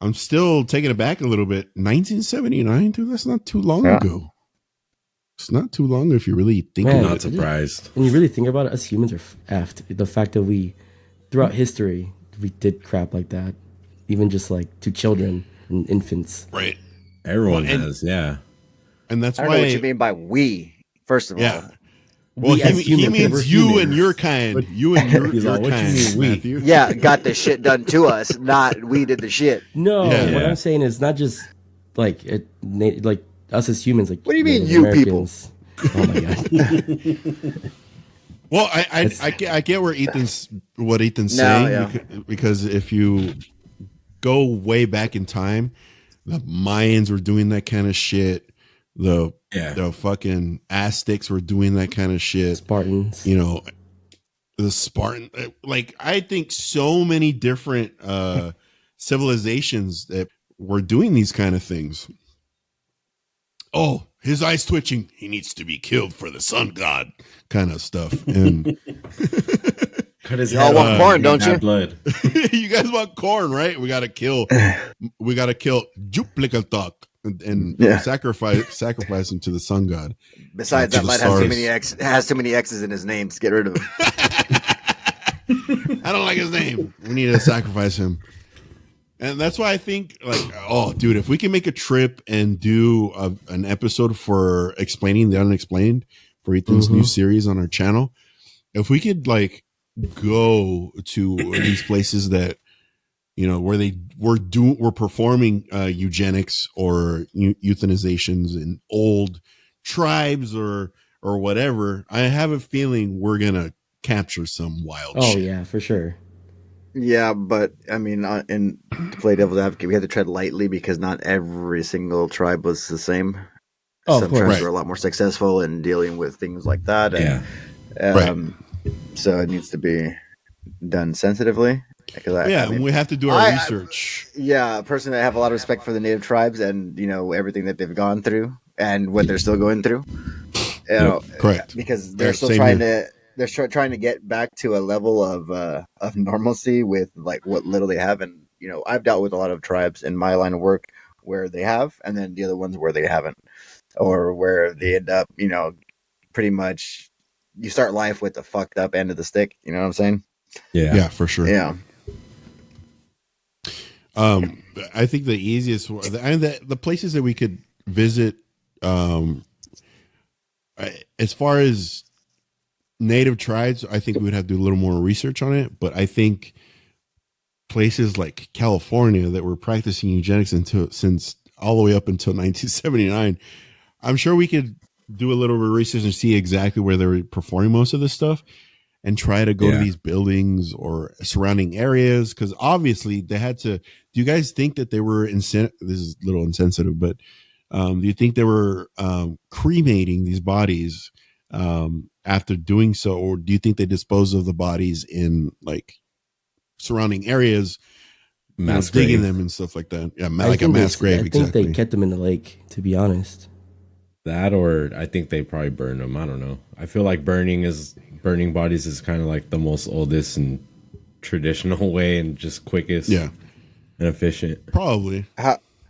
[SPEAKER 1] I'm still taking it back a little bit. 1979, dude, that's not too long ago. It's not too long if you really think about it.
[SPEAKER 2] I'm not surprised.
[SPEAKER 4] When you really think about it, us humans are effed. The fact that we, throughout history, we did crap like that. Even just like to children and infants.
[SPEAKER 1] Right.
[SPEAKER 2] Everyone has,
[SPEAKER 1] And that's why.
[SPEAKER 3] I don't know what you mean by we, first of all.
[SPEAKER 1] Well, he means you and your kind. You and your kind, Matthew.
[SPEAKER 3] Yeah, got the shit done to us, not we did the shit.
[SPEAKER 4] No, what I'm saying is not just like like us as humans. Like,
[SPEAKER 3] what do you mean, you Americans.
[SPEAKER 4] People? Oh my god.
[SPEAKER 1] Well, I get what Ethan's saying because if you go way back in time, the Mayans were doing that kind of shit. The fucking Aztecs were doing that kind of shit.
[SPEAKER 4] Spartans.
[SPEAKER 1] You know, the Spartan. Like, I think so many different civilizations that were doing these kind of things. Oh, his eyes twitching. He needs to be killed for the sun god kind of stuff. And
[SPEAKER 3] y'all want corn, don't you?
[SPEAKER 2] Blood.
[SPEAKER 1] You guys want corn, right? We got to kill Duplicatok. And sacrifice him to the sun god.
[SPEAKER 3] Besides, that might has too many X's in his name. Just get rid of him.
[SPEAKER 1] I don't like his name. We need to sacrifice him. And that's why I think, like, oh, dude, if we can make a trip and do an episode for explaining the unexplained for Ethan's new series on our channel, if we could like go to these places that, you know, where we're performing eugenics or euthanizations in old tribes or whatever, I have a feeling we're gonna capture some wild shit.
[SPEAKER 4] Oh yeah, for sure.
[SPEAKER 3] Yeah, but I mean, to play devil's advocate, we had to tread lightly because not every single tribe was the same.
[SPEAKER 4] Oh,
[SPEAKER 3] some tribes were a lot more successful in dealing with things like that. And, so it needs to be done sensitively.
[SPEAKER 1] I mean, we have to do our research.
[SPEAKER 3] Personally, I have a lot of respect for the native tribes and, you know, everything that they've gone through and what they're still going through. You know,
[SPEAKER 1] correct.
[SPEAKER 3] Because they're still trying to get back to a level of normalcy with like what little they have. And, you know, I've dealt with a lot of tribes in my line of work where they have, and then the other ones where they haven't, or where they end up, you know, pretty much you start life with the fucked up end of the stick. You know what I'm saying?
[SPEAKER 1] Yeah, for sure.
[SPEAKER 3] Yeah.
[SPEAKER 1] I think the easiest one, the places that we could visit, as far as native tribes, I think we would have to do a little more research on it. But I think places like California that were practicing eugenics since all the way up until 1979, I'm sure we could do a little bit of research and see exactly where they were performing most of this stuff and try to go to these buildings or surrounding areas. Cause obviously they had to, do you guys think that they were this is a little insensitive, but do you think they were cremating these bodies after doing so? Or do you think they disposed of the bodies in like surrounding areas, digging them and stuff like that? Yeah, like a mass grave.
[SPEAKER 4] I think they kept them in the lake, to be honest.
[SPEAKER 2] That, or I think they probably burned them. I don't know. I feel like burning bodies is kind of like the most oldest and traditional way and just quickest and efficient.
[SPEAKER 1] Probably.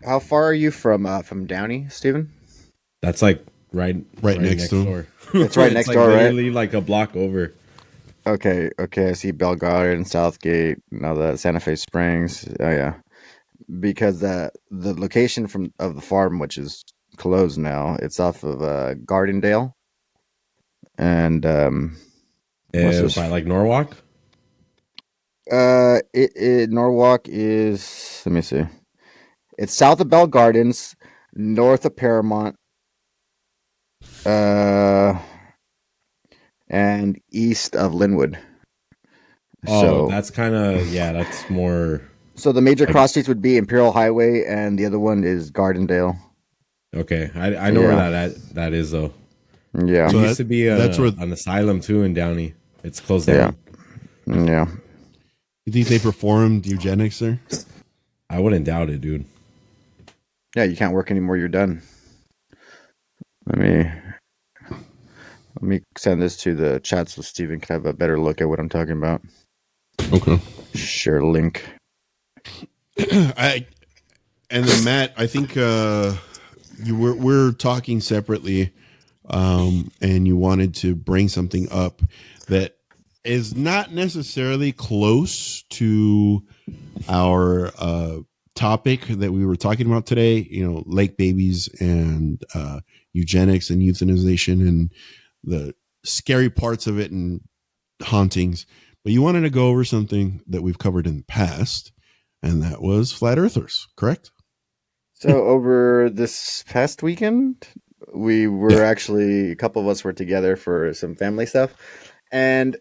[SPEAKER 3] How far are you from Downey, Steven?
[SPEAKER 2] That's like right
[SPEAKER 1] next to him.
[SPEAKER 2] door.
[SPEAKER 3] It's right next
[SPEAKER 2] like
[SPEAKER 3] door, right?
[SPEAKER 2] literally like a block over.
[SPEAKER 3] Okay. I see Bell Garden, Southgate, now the Santa Fe Springs. Oh yeah, because the location of the farm, which is closed now, it's off of Gardendale, and
[SPEAKER 2] By like Norwalk.
[SPEAKER 3] Norwalk is. Let me see. It's south of Bell Gardens, north of Paramount, and east of Linwood.
[SPEAKER 2] Oh,
[SPEAKER 3] So
[SPEAKER 2] that's kind of that's more.
[SPEAKER 3] So the major cross streets would be Imperial Highway, and the other one is Gardendale.
[SPEAKER 2] Okay, I know where that is though.
[SPEAKER 3] Yeah,
[SPEAKER 2] There used to be an asylum too in Downey. It's closed down.
[SPEAKER 3] Yeah.
[SPEAKER 1] You think they performed eugenics there?
[SPEAKER 2] I wouldn't doubt it, dude.
[SPEAKER 3] Yeah, you can't work anymore. You're done. Let me send this to the chat so Steven can have a better look at what I'm talking about.
[SPEAKER 1] Okay.
[SPEAKER 3] Share link.
[SPEAKER 1] And then Matt, I think we're talking separately, and you wanted to bring something up that is not necessarily close to our topic that we were talking about today. You know, lake babies and eugenics and euthanization and the scary parts of it and hauntings. But you wanted to go over something that we've covered in the past, and that was flat earthers, correct?
[SPEAKER 3] So over this past weekend, we were actually, a couple of us were together for some family stuff, and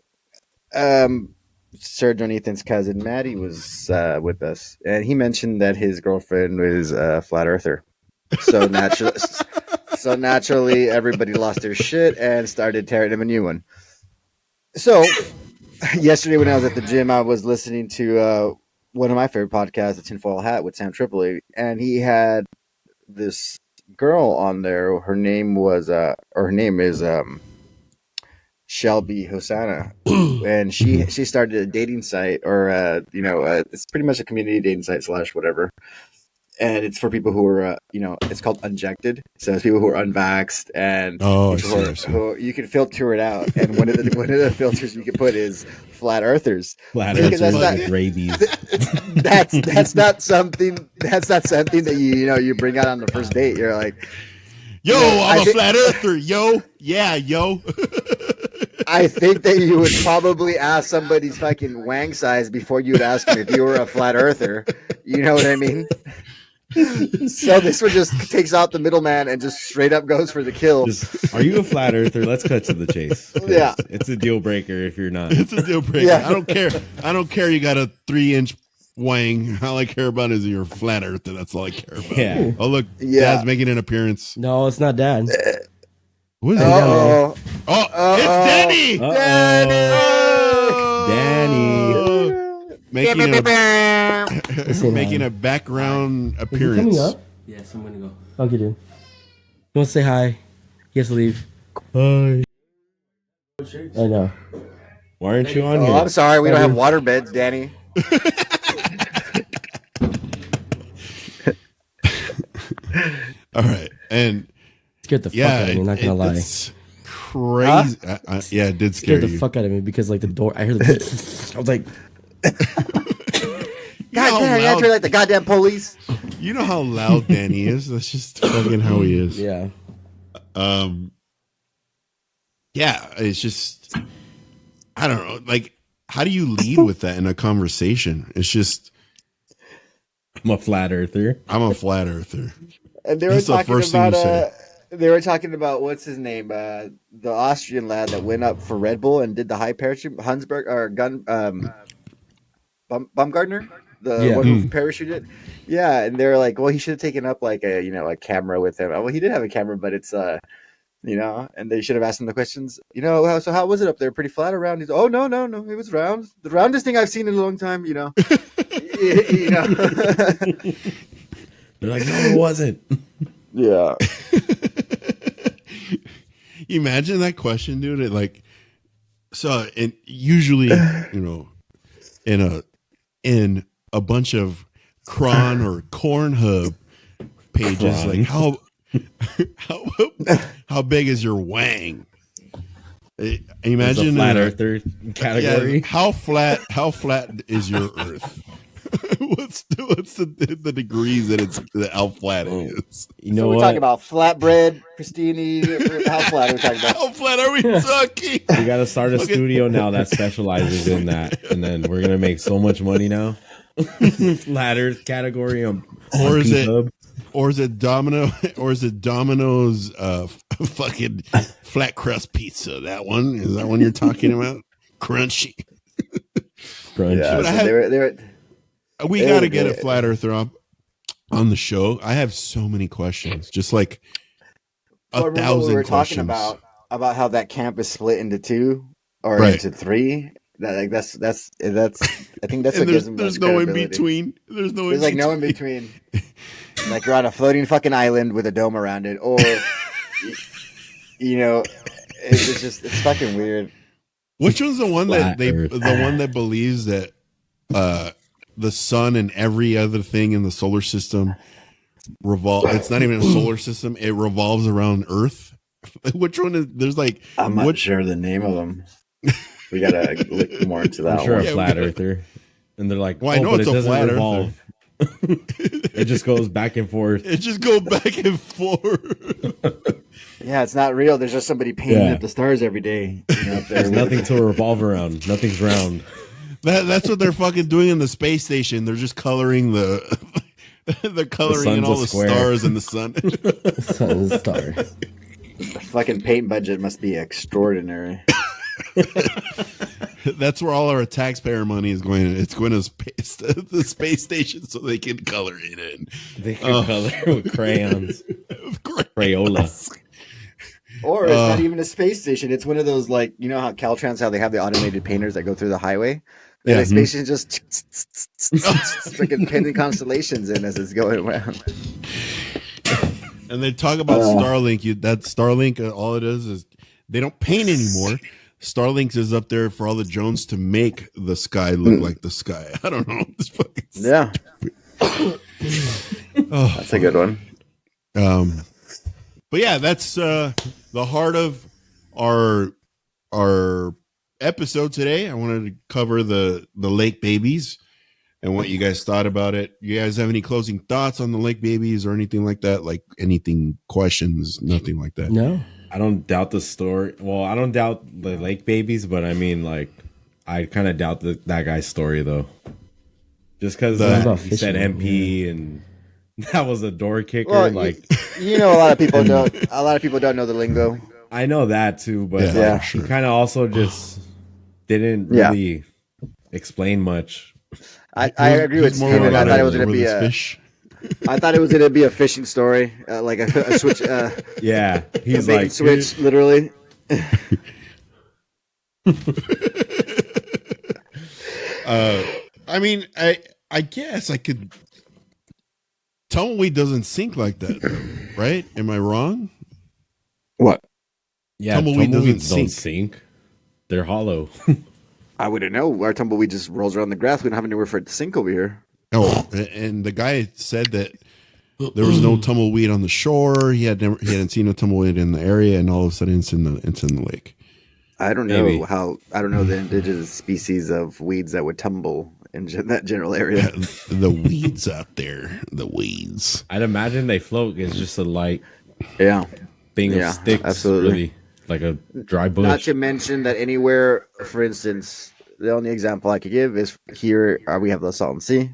[SPEAKER 3] Sergio and Ethan's cousin Maddie was with us, and he mentioned that his girlfriend was a flat earther. So naturally, everybody lost their shit and started tearing him a new one. So yesterday, when I was at the gym, I was listening to one of my favorite podcasts, The Tinfoil Hat with Sam Tripoli, and he had this girl on there. Her name is Shelby Hosanna, and she started a dating site, or it's pretty much a community dating site / whatever. And it's for people who are, it's called Unjected. So it's people who are unvaxxed and who you can filter it out. And one of the filters you can put is flat earthers.
[SPEAKER 2] Flat earthers with rabies.
[SPEAKER 3] That's not something that you bring out on the first date. You're like,
[SPEAKER 1] yo, I'm a flat earther, yo. Yeah, yo.
[SPEAKER 3] I think that you would probably ask somebody's fucking wang size before you would ask them if you were a flat earther. You know what I mean? So this one just takes out the middleman and just straight up goes for the kill.
[SPEAKER 2] Are you a flat earther? Let's cut to the chase.
[SPEAKER 3] Yeah,
[SPEAKER 2] it's a deal breaker if you're not.
[SPEAKER 1] It's a deal breaker.
[SPEAKER 3] Yeah.
[SPEAKER 1] I don't care. You got a 3-inch wang. All I care about is you're a flat earther. That's all I care about.
[SPEAKER 2] Yeah.
[SPEAKER 1] Oh look, Dad's making an appearance.
[SPEAKER 4] No, it's not Dad.
[SPEAKER 1] What is it?
[SPEAKER 3] Oh,
[SPEAKER 1] it's Danny.
[SPEAKER 2] Danny.
[SPEAKER 1] Making a background appearance.
[SPEAKER 4] Coming up?
[SPEAKER 6] Yes, I'm gonna go.
[SPEAKER 4] Okay, dude. You want to say hi? He has to leave.
[SPEAKER 2] Hi.
[SPEAKER 4] I know.
[SPEAKER 2] Why aren't you on
[SPEAKER 3] Oh,
[SPEAKER 2] here?
[SPEAKER 3] I'm sorry, we don't have water beds, Danny.
[SPEAKER 1] All right, and
[SPEAKER 4] Scared the fuck out of me, not gonna lie.
[SPEAKER 1] It's crazy. Yeah, it did scare
[SPEAKER 4] Scared the
[SPEAKER 1] you.
[SPEAKER 4] fuck out of me because like the door, I heard the I was like,
[SPEAKER 3] God damn, you answer like the goddamn police.
[SPEAKER 1] You know how loud Danny is. That's just fucking how he is.
[SPEAKER 4] yeah.
[SPEAKER 1] Yeah, it's just, I don't know. Like, how do you lead with that in a conversation? It's just,
[SPEAKER 2] I'm a flat earther.
[SPEAKER 1] I'm a flat earther.
[SPEAKER 3] And they were
[SPEAKER 1] That's the
[SPEAKER 3] talking
[SPEAKER 1] first thing you
[SPEAKER 3] about
[SPEAKER 1] say.
[SPEAKER 3] they were talking about what's his name, the Austrian lad that went up for Red Bull and did the high parachute, Hunsberg or Baumgartner, the one who parachuted. Yeah, and they're like, well, he should have taken up like a camera with him. Well, he did have a camera, but it's and they should have asked him the questions. So how was it up there? Pretty flat around? He's, oh no, it was round. The roundest thing I've seen in a long time.
[SPEAKER 2] They're like, no, it wasn't.
[SPEAKER 3] Yeah.
[SPEAKER 1] Imagine that question, dude. It like, so, and usually, in a bunch of cron or corn hub, pages like how how big is your wang? Imagine
[SPEAKER 2] a flat earther category.
[SPEAKER 1] Yeah, how flat is your Earth? what's the degrees that how flat it is?
[SPEAKER 3] You know, we're talking about flatbread, pristine. How flat are we talking about?
[SPEAKER 1] How flat are we talking?
[SPEAKER 2] We got to start a studio now that specializes in that, and then we're gonna make so much money now. Flat Earth category
[SPEAKER 1] or is it Domino's fucking flat crust pizza? That one is that one you're talking about? Crunchy.
[SPEAKER 3] Yeah, so
[SPEAKER 1] we got to get a flat earther on the show. I have so many questions, just like 1,000
[SPEAKER 3] we were
[SPEAKER 1] questions.
[SPEAKER 3] talking about how that camp is split into 2 or into 3. That's I think that's what gives them.
[SPEAKER 1] There's no in between. There's no in
[SPEAKER 3] between. Like you're on a floating fucking island with a dome around it, or it's fucking weird.
[SPEAKER 1] Which one's the one that believes that the sun and every other thing in the solar system it's not even a solar system, it revolves around Earth? Which one is there's like
[SPEAKER 3] I'm not sure the name of them. We gotta look more into that.
[SPEAKER 2] I'm sure a flat earther. And they're like,
[SPEAKER 1] I know it's a flat
[SPEAKER 2] revolve. It just goes back and forth.
[SPEAKER 1] It just goes back and forth.
[SPEAKER 3] Yeah, it's not real. There's just somebody painting up the stars every day.
[SPEAKER 2] There's nothing to revolve around. Nothing's round.
[SPEAKER 1] That's what they're fucking doing in the space station. They're just coloring they're coloring in all the stars in the sun.
[SPEAKER 4] Sun star.
[SPEAKER 3] The fucking paint budget must be extraordinary.
[SPEAKER 1] That's where all our taxpayer money is going. It's going to the space station so they can color it in.
[SPEAKER 2] They can color with crayons. Crayola.
[SPEAKER 3] Or it's not even a space station. It's one of those, like, you know how Caltrans, how they have the automated painters that go through the highway? Yeah, the space station just freaking painting constellations in as it's going around.
[SPEAKER 1] And they talk about Starlink. That Starlink, all it is they don't paint anymore. Starlink is up there for all the drones to make the sky look like the sky. I don't know. It's fucking
[SPEAKER 3] that's a good one.
[SPEAKER 1] But yeah, that's the heart of our episode today. I wanted to cover the lake babies and what you guys thought about it. You guys have any closing thoughts on the lake babies or anything like that? Like anything, questions, nothing like that?
[SPEAKER 4] No.
[SPEAKER 2] I don't doubt the story. Well, I don't doubt the lake babies, but I mean, like, I kind of doubt that guy's story, though. Just because he said MP and that was a door kicker.
[SPEAKER 3] Well,
[SPEAKER 2] like,
[SPEAKER 3] a lot of people don't. A lot of people don't know the lingo.
[SPEAKER 2] I know that too, but he kind of also just didn't really explain much.
[SPEAKER 3] I agree with Steven. I thought it was going to be a fish. I thought it was going to be a fishing story, like a switch.
[SPEAKER 2] Yeah, he's
[SPEAKER 3] like switch, literally.
[SPEAKER 1] I mean, I guess I could. Tumbleweed doesn't sink like that, though, right? Am I wrong?
[SPEAKER 3] What?
[SPEAKER 2] Yeah, tumbleweeds don't sink. They're hollow.
[SPEAKER 3] I wouldn't know. Our tumbleweed just rolls around the grass. We don't have anywhere for it to sink over here.
[SPEAKER 1] Oh, and the guy said that there was no tumbleweed on the shore. He hadn't seen a tumbleweed in the area, and all of a sudden it's in the lake.
[SPEAKER 3] I don't know the indigenous species of weeds that would tumble in that general area.
[SPEAKER 1] The weeds out there, the weeds.
[SPEAKER 2] I'd imagine they float. It's just a light, thing of sticks.
[SPEAKER 3] Absolutely,
[SPEAKER 2] really, like a dry bush.
[SPEAKER 3] Not to mention that anywhere, for instance, the only example I could give is here. We have the Salton Sea.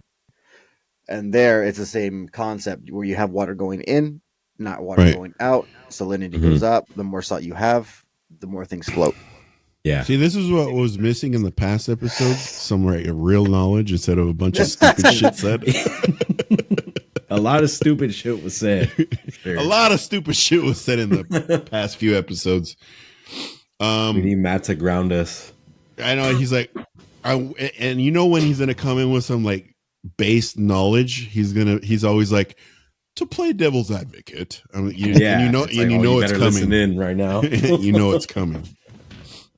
[SPEAKER 3] And there, it's the same concept where you have water going in, not water going out. Salinity goes up. The more salt you have, the more things float.
[SPEAKER 2] Yeah.
[SPEAKER 1] See, this is what was missing in the past episodes. Some real knowledge instead of a bunch of stupid shit said.
[SPEAKER 2] A lot of stupid shit was said.
[SPEAKER 1] A lot of stupid shit was said in the past few episodes.
[SPEAKER 2] We need Matt to ground us.
[SPEAKER 1] I know. He's like, and you know when he's going to come in with some like, based knowledge, he's always like, to play devil's advocate. I mean, you know it's coming.
[SPEAKER 2] Listen in right now.
[SPEAKER 1] You know it's coming.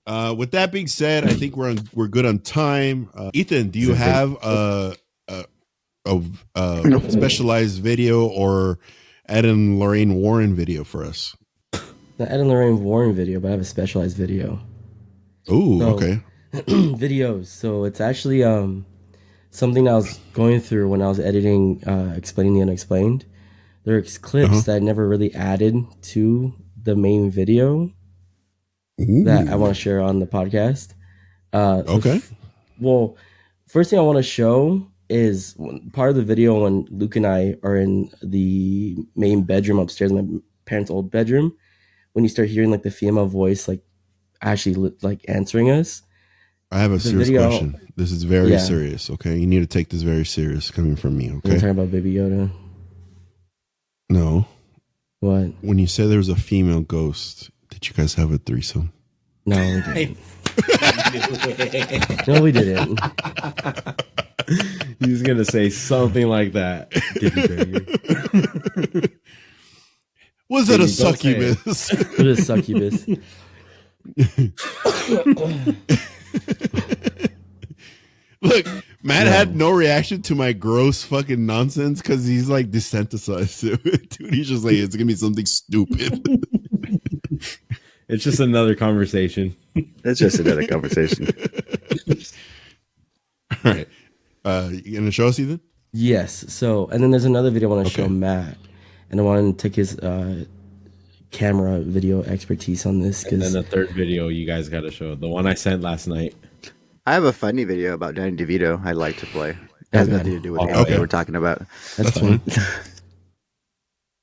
[SPEAKER 1] With that being said, I think we're good on time. Ethan, do you have a specialized video or Ed and Lorraine Warren video for us.
[SPEAKER 4] The Ed and Lorraine Warren video, but I have a specialized video.
[SPEAKER 1] Ooh, okay.
[SPEAKER 4] Videos. So it's actually something I was going through when I was editing Explaining the Unexplained. There's clips that I never really added to the main video that I want to share on the podcast.
[SPEAKER 1] Okay.
[SPEAKER 4] Well, first thing I want to show is part of the video when Luke and I are in the main bedroom upstairs, my parents' old bedroom. When you start hearing like the female voice, like actually like answering us.
[SPEAKER 1] I have a serious question. This is very serious. Okay, you need to take this very serious coming from me. Okay,
[SPEAKER 4] you're talking about Baby Yoda.
[SPEAKER 1] No.
[SPEAKER 4] What?
[SPEAKER 1] When you said there was a female ghost, did you guys have a threesome?
[SPEAKER 4] No, we didn't. No, we didn't.
[SPEAKER 2] He was gonna say something like that. Did you, baby?
[SPEAKER 1] Was it a succubus?
[SPEAKER 4] It is succubus.
[SPEAKER 1] Look, Matt had no reaction to my gross fucking nonsense because he's like desensitized to it. Dude, he's just like, it's gonna be something stupid.
[SPEAKER 2] It's just another conversation.
[SPEAKER 3] It's just another conversation.
[SPEAKER 1] All right. You gonna show us, Ethan?
[SPEAKER 4] Yes. So, and then there's another video I want to show Matt, and I want to take his camera video expertise on this.
[SPEAKER 2] And then the third video you guys got to show, the one I sent last night.
[SPEAKER 3] I have a funny video about Danny DeVito I'd like to play. It has nothing to do with what we're talking about.
[SPEAKER 4] That's fine.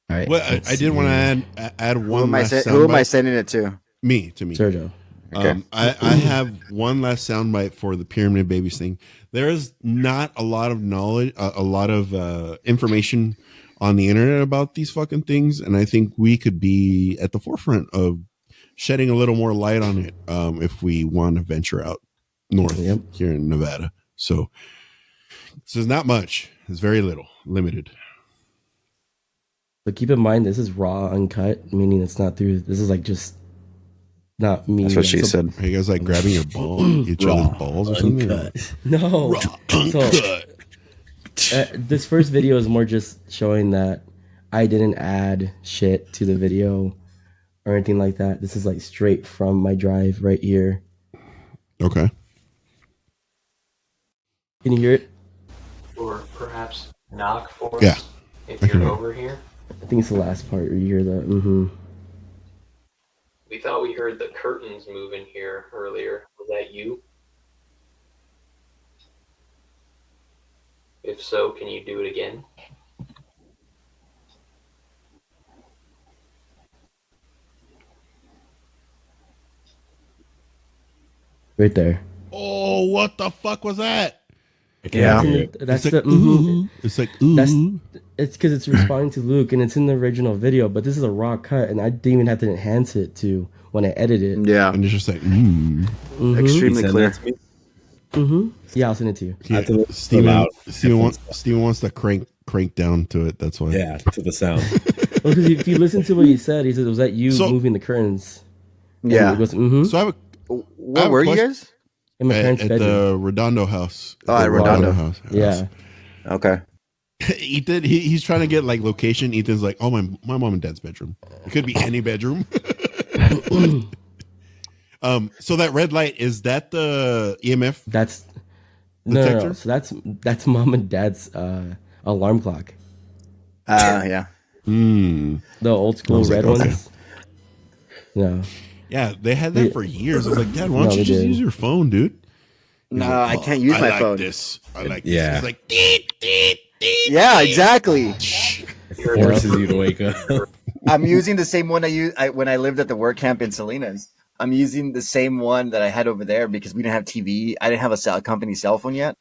[SPEAKER 4] All right.
[SPEAKER 1] Well, I did want to add one.
[SPEAKER 3] Who am I sending it to?
[SPEAKER 1] To me.
[SPEAKER 4] Sergio.
[SPEAKER 3] Okay.
[SPEAKER 1] I have one last soundbite for the Pyramid Babies thing. There is not a lot of knowledge, a lot of information on the internet about these fucking things, and I think we could be at the forefront of shedding a little more light on it if we want to venture out north here in Nevada. So there's not much. It's very little, limited.
[SPEAKER 4] But keep in mind, this is raw, uncut, meaning it's not through. This is like just not me.
[SPEAKER 3] That's what she said.
[SPEAKER 1] Are you guys like grabbing your each other's balls or something?
[SPEAKER 4] Uncut. No. So, this first video is more just showing that I didn't add shit to the video or anything like that. This is like straight from my drive right here.
[SPEAKER 1] Okay.
[SPEAKER 4] Can you hear it?
[SPEAKER 6] Or perhaps knock for us if you're over here.
[SPEAKER 4] I think it's the last part where you hear that.
[SPEAKER 6] We thought we heard the curtains moving here earlier. Was that you? If so, can you do it again?
[SPEAKER 4] Right there.
[SPEAKER 1] Oh, what the fuck was that?
[SPEAKER 3] Yeah.
[SPEAKER 4] That's
[SPEAKER 1] it's like,
[SPEAKER 4] the
[SPEAKER 1] ooh. It's like, ooh.
[SPEAKER 4] It's because it's responding to Luke, and it's in the original video, but this is a raw cut, and I didn't even have to enhance it to when I edit it.
[SPEAKER 3] Yeah.
[SPEAKER 1] And it's just like,
[SPEAKER 3] extremely clear.
[SPEAKER 4] Yeah, I'll send it to you.
[SPEAKER 1] Yeah, Steven wants to crank down to it. That's why.
[SPEAKER 2] Yeah, to the sound.
[SPEAKER 4] Well, because if you listen to what he said, he said, was that you moving the curtains?
[SPEAKER 3] Yeah.
[SPEAKER 4] Goes,
[SPEAKER 1] So I have
[SPEAKER 3] where were you guys?
[SPEAKER 4] In my parents'
[SPEAKER 1] at
[SPEAKER 4] bedroom.
[SPEAKER 1] the Redondo house.
[SPEAKER 3] Oh, at Redondo
[SPEAKER 1] house.
[SPEAKER 4] Yeah.
[SPEAKER 3] Okay.
[SPEAKER 1] Ethan, he's trying to get like location. Ethan's like, oh, my mom and dad's bedroom. It could be any bedroom. So that red light, is that the EMF?
[SPEAKER 4] That's
[SPEAKER 1] detector?
[SPEAKER 4] no. So that's mom and dad's alarm clock.
[SPEAKER 3] Yeah.
[SPEAKER 4] The old school red ones. No.
[SPEAKER 1] Yeah, they had that for years. I was like, Dad, why don't you just use your phone, dude?
[SPEAKER 3] No, I can't use my phone.
[SPEAKER 1] I like this.
[SPEAKER 2] Yeah.
[SPEAKER 1] It's like, deet, deet, deet.
[SPEAKER 3] Yeah, exactly.
[SPEAKER 2] It forces you to wake up.
[SPEAKER 3] I'm using the same one I used when I lived at the work camp in Salinas. I'm using the same one that I had over there because we didn't have TV. I didn't have a company cell phone yet.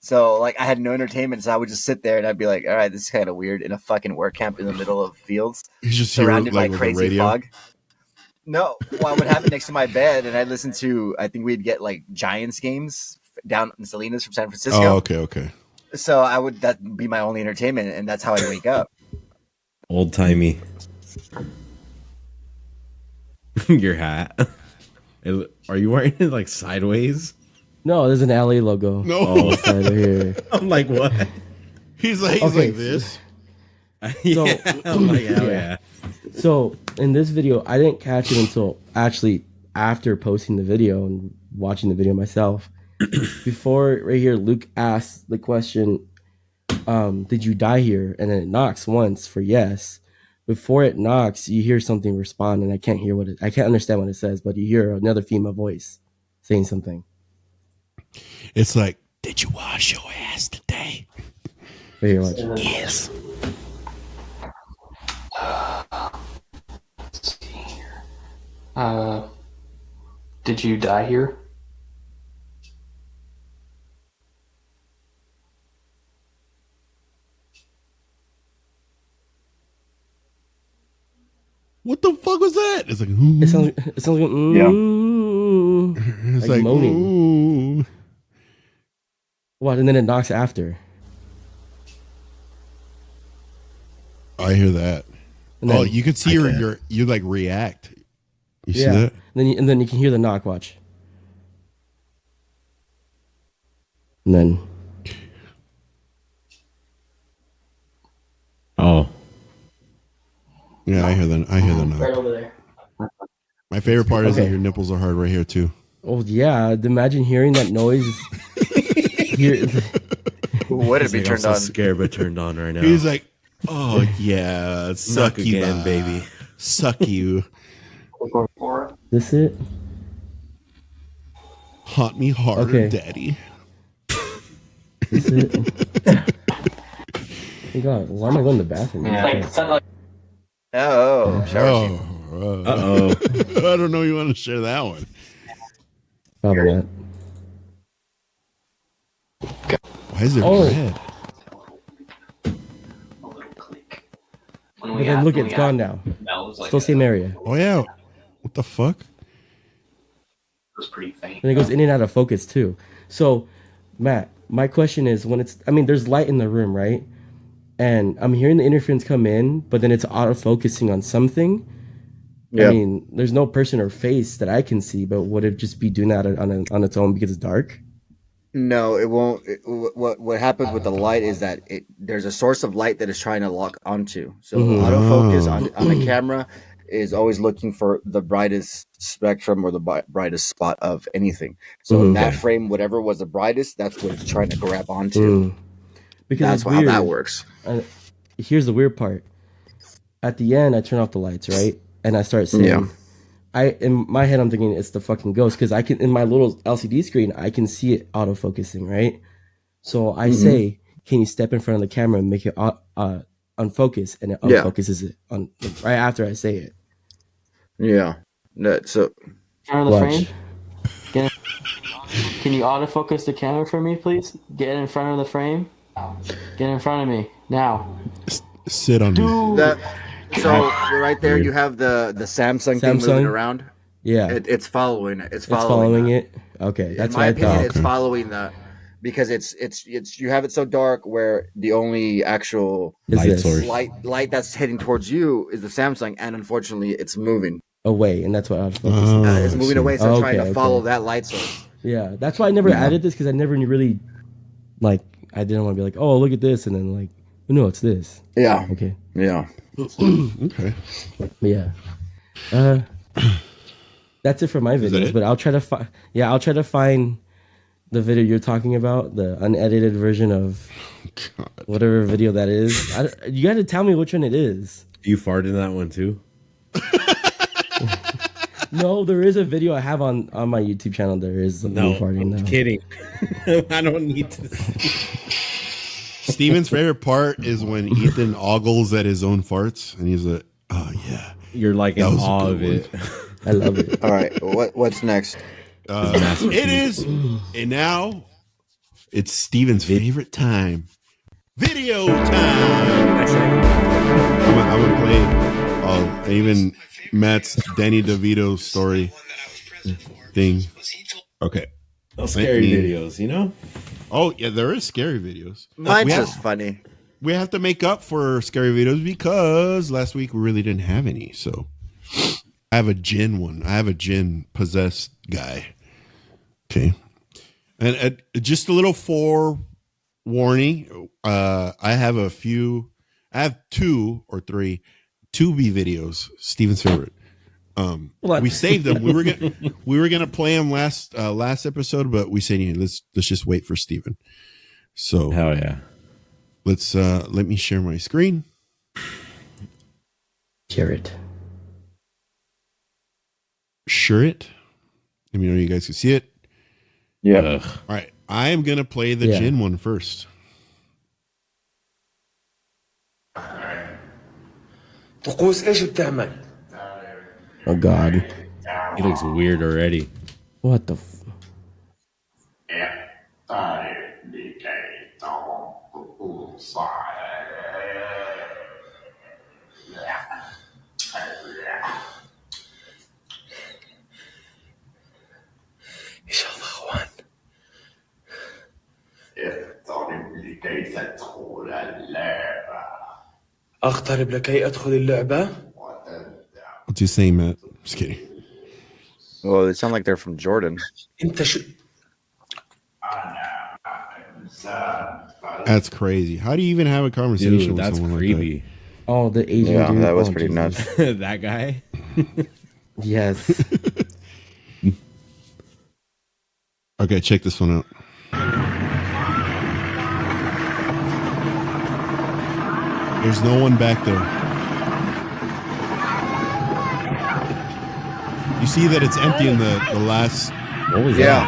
[SPEAKER 3] So, like, I had no entertainment. So I would just sit there and I'd be like, all right, this is kind of weird in a fucking work camp in the middle of fields.
[SPEAKER 1] He's just
[SPEAKER 3] surrounded
[SPEAKER 1] like,
[SPEAKER 3] by crazy fog. No, well, I would have it next to my bed and I'd listen to, I think we'd get like Giants games down in Salinas from San Francisco.
[SPEAKER 1] Oh, okay.
[SPEAKER 3] So that'd be my only entertainment and that's how I wake up.
[SPEAKER 2] Old timey. Your hat. Are you wearing it like sideways?
[SPEAKER 4] No, there's an LA logo.
[SPEAKER 1] No.
[SPEAKER 4] Side of here.
[SPEAKER 2] I'm like, what?
[SPEAKER 1] He's like this.
[SPEAKER 4] So,
[SPEAKER 2] I'm like, hell yeah.
[SPEAKER 4] So in this video, I didn't catch it until actually after posting the video and watching the video myself. Before right here, Luke asked the question, did you die here? And then it knocks once for yes. Before it knocks, you hear something respond, and I can't understand what it says, but you hear another female voice saying something.
[SPEAKER 1] It's like, did you wash your ass today?
[SPEAKER 4] Right here, watch.
[SPEAKER 1] Yes.
[SPEAKER 6] Let's see here. Did you die here?
[SPEAKER 1] What the fuck was that? It's like,
[SPEAKER 4] It sounds like
[SPEAKER 1] it's
[SPEAKER 4] like moaning.
[SPEAKER 1] Ooh.
[SPEAKER 4] What? And then it knocks after.
[SPEAKER 1] I hear that.
[SPEAKER 4] And then,
[SPEAKER 1] you can see you like react. You see that?
[SPEAKER 4] And then you can hear the knock. Watch. And then.
[SPEAKER 2] Oh.
[SPEAKER 1] Yeah, I hear the knock.
[SPEAKER 6] Right over there.
[SPEAKER 1] My favorite part is that your nipples are hard right here too.
[SPEAKER 4] Oh yeah! Imagine hearing that noise.
[SPEAKER 3] Would it be turned on?
[SPEAKER 2] Scared but turned on right now.
[SPEAKER 1] He's like, oh yeah, suck you
[SPEAKER 2] again, baby.
[SPEAKER 1] Suck you.
[SPEAKER 4] This it?
[SPEAKER 1] Haunt me harder, daddy.
[SPEAKER 4] This it? Oh God, why am I going to the bathroom?
[SPEAKER 6] Yeah.
[SPEAKER 3] Oh,
[SPEAKER 1] I don't know. You want to share that one?
[SPEAKER 4] Probably not.
[SPEAKER 1] Why is it red?
[SPEAKER 4] But then look, it's gone now. Still same area.
[SPEAKER 1] Oh yeah. What the fuck?
[SPEAKER 6] It was pretty faint.
[SPEAKER 4] And it goes in and out of focus too. So, Matt, my question is, there's light in the room, right? And I'm hearing the interference come in, but then it's auto-focusing on something. Yeah. I mean, there's no person or face that I can see, but would it just be doing that on its own because it's dark?
[SPEAKER 3] No, it won't. What happens with the light is that there's a source of light that it's trying to lock onto. So autofocus on a camera is always looking for the brightest spectrum or the brightest spot of anything. So in that frame, whatever was the brightest, that's what it's trying to grab onto. Because that's how that works.
[SPEAKER 4] Here's the weird part. At the end, I turn off the lights, right? And I start seeing. In my head, I'm thinking it's the fucking ghost because I can, in my little LCD screen, I can see it auto-focusing, right? So I say, can you step in front of the camera and make it unfocus? And it unfocuses it on right after I say it.
[SPEAKER 3] Yeah. So.
[SPEAKER 6] Front of the frame? Can you autofocus the camera for me, please? Get in front of the frame. Get in front of me now.
[SPEAKER 1] Sit on me.
[SPEAKER 3] So right there, you have the Samsung thing moving around.
[SPEAKER 4] Yeah,
[SPEAKER 3] it's following it. It's
[SPEAKER 4] following it. Okay, that's
[SPEAKER 3] in my opinion. It's following that because it's you have it so dark where the only actual light that's heading towards you is the Samsung, and unfortunately, it's moving
[SPEAKER 4] away, and that's what I was focusing.
[SPEAKER 3] It's moving away, so trying to follow that light source.
[SPEAKER 4] Yeah, that's why I never added this because I never really I didn't want to be like, oh, look at this, and then no, it's this.
[SPEAKER 3] Yeah.
[SPEAKER 4] Okay.
[SPEAKER 3] Yeah.
[SPEAKER 1] Okay.
[SPEAKER 4] Yeah. That's it for my videos, but I'll try to find the video you're talking about, the unedited version of whatever video that is. You got to tell me which one it is.
[SPEAKER 2] You farted in that one too?
[SPEAKER 4] No, there is a video I have on my YouTube channel. There is
[SPEAKER 2] no
[SPEAKER 4] farting.
[SPEAKER 2] I'm kidding. I don't need to.
[SPEAKER 1] Steven's favorite part is when Ethan ogles at his own farts, and he's like, "Oh yeah."
[SPEAKER 2] You're like in awe of it.
[SPEAKER 4] I love it.
[SPEAKER 3] All right, what's next?
[SPEAKER 1] It is, and now it's Steven's favorite time. Video time. I'm gonna play even Matt's Danny DeVito story thing. Okay.
[SPEAKER 2] Scary videos, you know?
[SPEAKER 1] Oh, yeah, there is scary videos.
[SPEAKER 3] Mine's just funny.
[SPEAKER 1] We have to make up for scary videos because last week we really didn't have any. So I have a Jinn one. I have a Jinn possessed guy. Okay. And just a little forewarning. I have a few I have 2 or 3 2B videos. Steven's favorite. We saved them. We were gonna play them last episode, but we said, let's just wait for Steven. So
[SPEAKER 2] hell yeah.
[SPEAKER 1] Let's let me share my screen.
[SPEAKER 4] Share it.
[SPEAKER 1] Share it. Let me know you guys can see it.
[SPEAKER 3] Yeah.
[SPEAKER 1] All right. I am gonna play the Jin one first.
[SPEAKER 4] Oh God.
[SPEAKER 2] He looks weird already.
[SPEAKER 4] What the?
[SPEAKER 7] ايش الاخوان؟ اقترب لكي ادخل اللعبة.
[SPEAKER 1] What's he saying, Matt? Just kidding.
[SPEAKER 3] Well, they sound like they're from Jordan.
[SPEAKER 7] انت شو
[SPEAKER 1] That's crazy. How do you even have a conversation
[SPEAKER 2] Dude,
[SPEAKER 1] with
[SPEAKER 2] that's
[SPEAKER 1] someone
[SPEAKER 2] creepy.
[SPEAKER 1] like
[SPEAKER 4] Oh, the Asian
[SPEAKER 3] Yeah,
[SPEAKER 4] dude.
[SPEAKER 3] that was
[SPEAKER 4] Oh,
[SPEAKER 3] pretty
[SPEAKER 4] Jesus.
[SPEAKER 3] nuts.
[SPEAKER 2] That guy?
[SPEAKER 4] Yes.
[SPEAKER 1] that? Okay, check this one out. There's no one back there. You see that it's empty in the last.
[SPEAKER 2] What was
[SPEAKER 3] Yeah.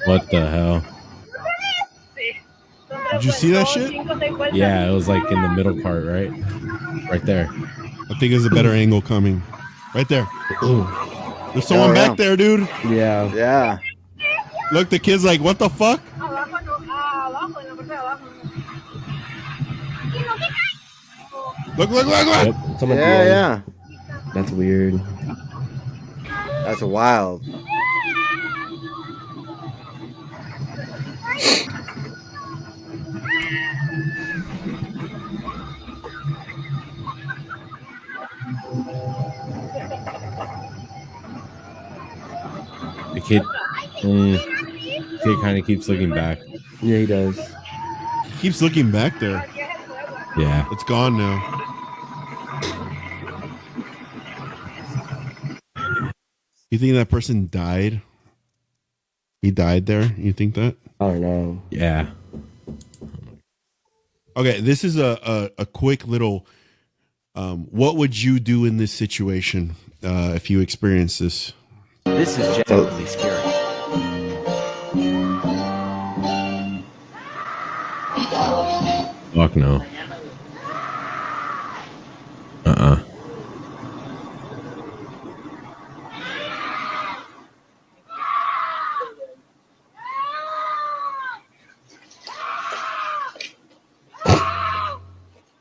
[SPEAKER 2] What the hell?
[SPEAKER 1] Did you see that shit?
[SPEAKER 2] Yeah, it was like in the middle part, right? Right there.
[SPEAKER 1] I think there's a better angle coming. Right there. There's someone back there, dude.
[SPEAKER 4] Yeah.
[SPEAKER 3] Yeah.
[SPEAKER 1] Look, the kid's like, what the fuck? Look.
[SPEAKER 2] Yep.
[SPEAKER 4] Someone
[SPEAKER 3] Yeah.
[SPEAKER 4] That's weird.
[SPEAKER 3] That's wild.
[SPEAKER 2] The kid kind of keeps looking back.
[SPEAKER 4] Yeah, he does.
[SPEAKER 1] He keeps looking back there.
[SPEAKER 2] Yeah.
[SPEAKER 1] It's gone now. You think that person died? He died there? You think that?
[SPEAKER 4] I don't know.
[SPEAKER 2] Yeah.
[SPEAKER 1] Okay, this is a quick little what would you do in this situation if you experience this?
[SPEAKER 8] This is genuinely scary.
[SPEAKER 2] Fuck no.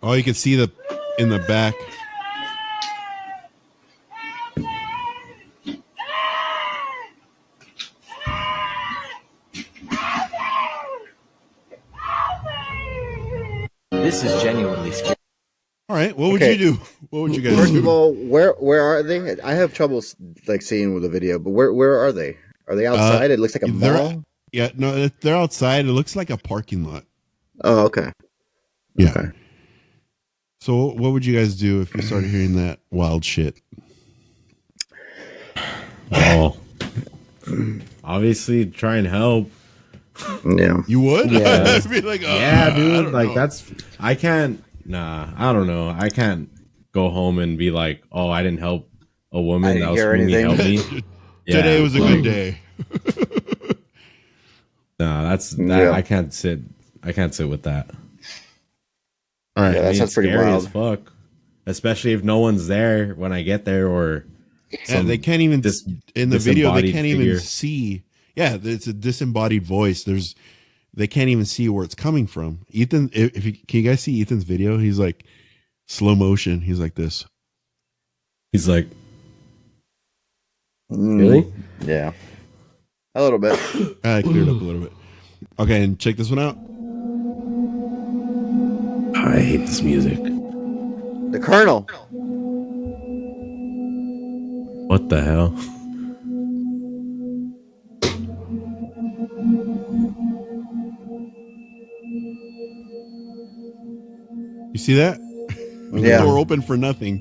[SPEAKER 1] Oh, you can see the in the back.
[SPEAKER 8] This is genuinely scary.
[SPEAKER 1] All right, what would you do? What would you guys
[SPEAKER 3] First
[SPEAKER 1] do?
[SPEAKER 3] of all, where are they? I have trouble like seeing with the video, but where are they? Are they outside? It looks like a mall.
[SPEAKER 1] Yeah, no, they're outside. It looks like a parking lot.
[SPEAKER 3] Oh, okay.
[SPEAKER 1] Yeah.
[SPEAKER 3] Okay.
[SPEAKER 1] So, what would you guys do if you started hearing that wild shit?
[SPEAKER 2] Oh, obviously try and help.
[SPEAKER 3] Yeah.
[SPEAKER 1] You would?
[SPEAKER 4] Yeah.
[SPEAKER 1] I'd be like,
[SPEAKER 2] Yeah,
[SPEAKER 1] I
[SPEAKER 2] dude.
[SPEAKER 1] don't
[SPEAKER 2] Like
[SPEAKER 1] know.
[SPEAKER 2] I can't. Nah, I don't know. I can't go home and be like, oh, I didn't help a woman.
[SPEAKER 3] I didn't
[SPEAKER 2] That was
[SPEAKER 3] hear
[SPEAKER 2] screaming,
[SPEAKER 3] anything.
[SPEAKER 2] help me.
[SPEAKER 1] Today was a
[SPEAKER 2] like,
[SPEAKER 1] good day.
[SPEAKER 2] Nah, that's that.
[SPEAKER 3] Yeah.
[SPEAKER 2] I can't sit with that.
[SPEAKER 1] All right.
[SPEAKER 3] Yeah, that
[SPEAKER 2] I mean,
[SPEAKER 3] sounds
[SPEAKER 2] it's
[SPEAKER 3] pretty
[SPEAKER 2] scary
[SPEAKER 3] wild.
[SPEAKER 2] as fuck. Especially if no one's there when I get there, or
[SPEAKER 1] Yeah, they can't even in the video. They
[SPEAKER 2] disembodied
[SPEAKER 1] can't even
[SPEAKER 2] figure.
[SPEAKER 1] see. Yeah, it's a disembodied voice. They can't even see where it's coming from. Ethan, if you, can you guys see Ethan's video? He's like slow motion. He's like this.
[SPEAKER 2] He's like,
[SPEAKER 3] Mm,
[SPEAKER 4] Really?
[SPEAKER 3] Yeah. A little bit.
[SPEAKER 1] I cleared up a little bit. Okay, and check this one out.
[SPEAKER 2] I hate this music.
[SPEAKER 3] The Colonel.
[SPEAKER 2] What the hell?
[SPEAKER 1] You see that?
[SPEAKER 3] Yeah.
[SPEAKER 1] The door open for nothing.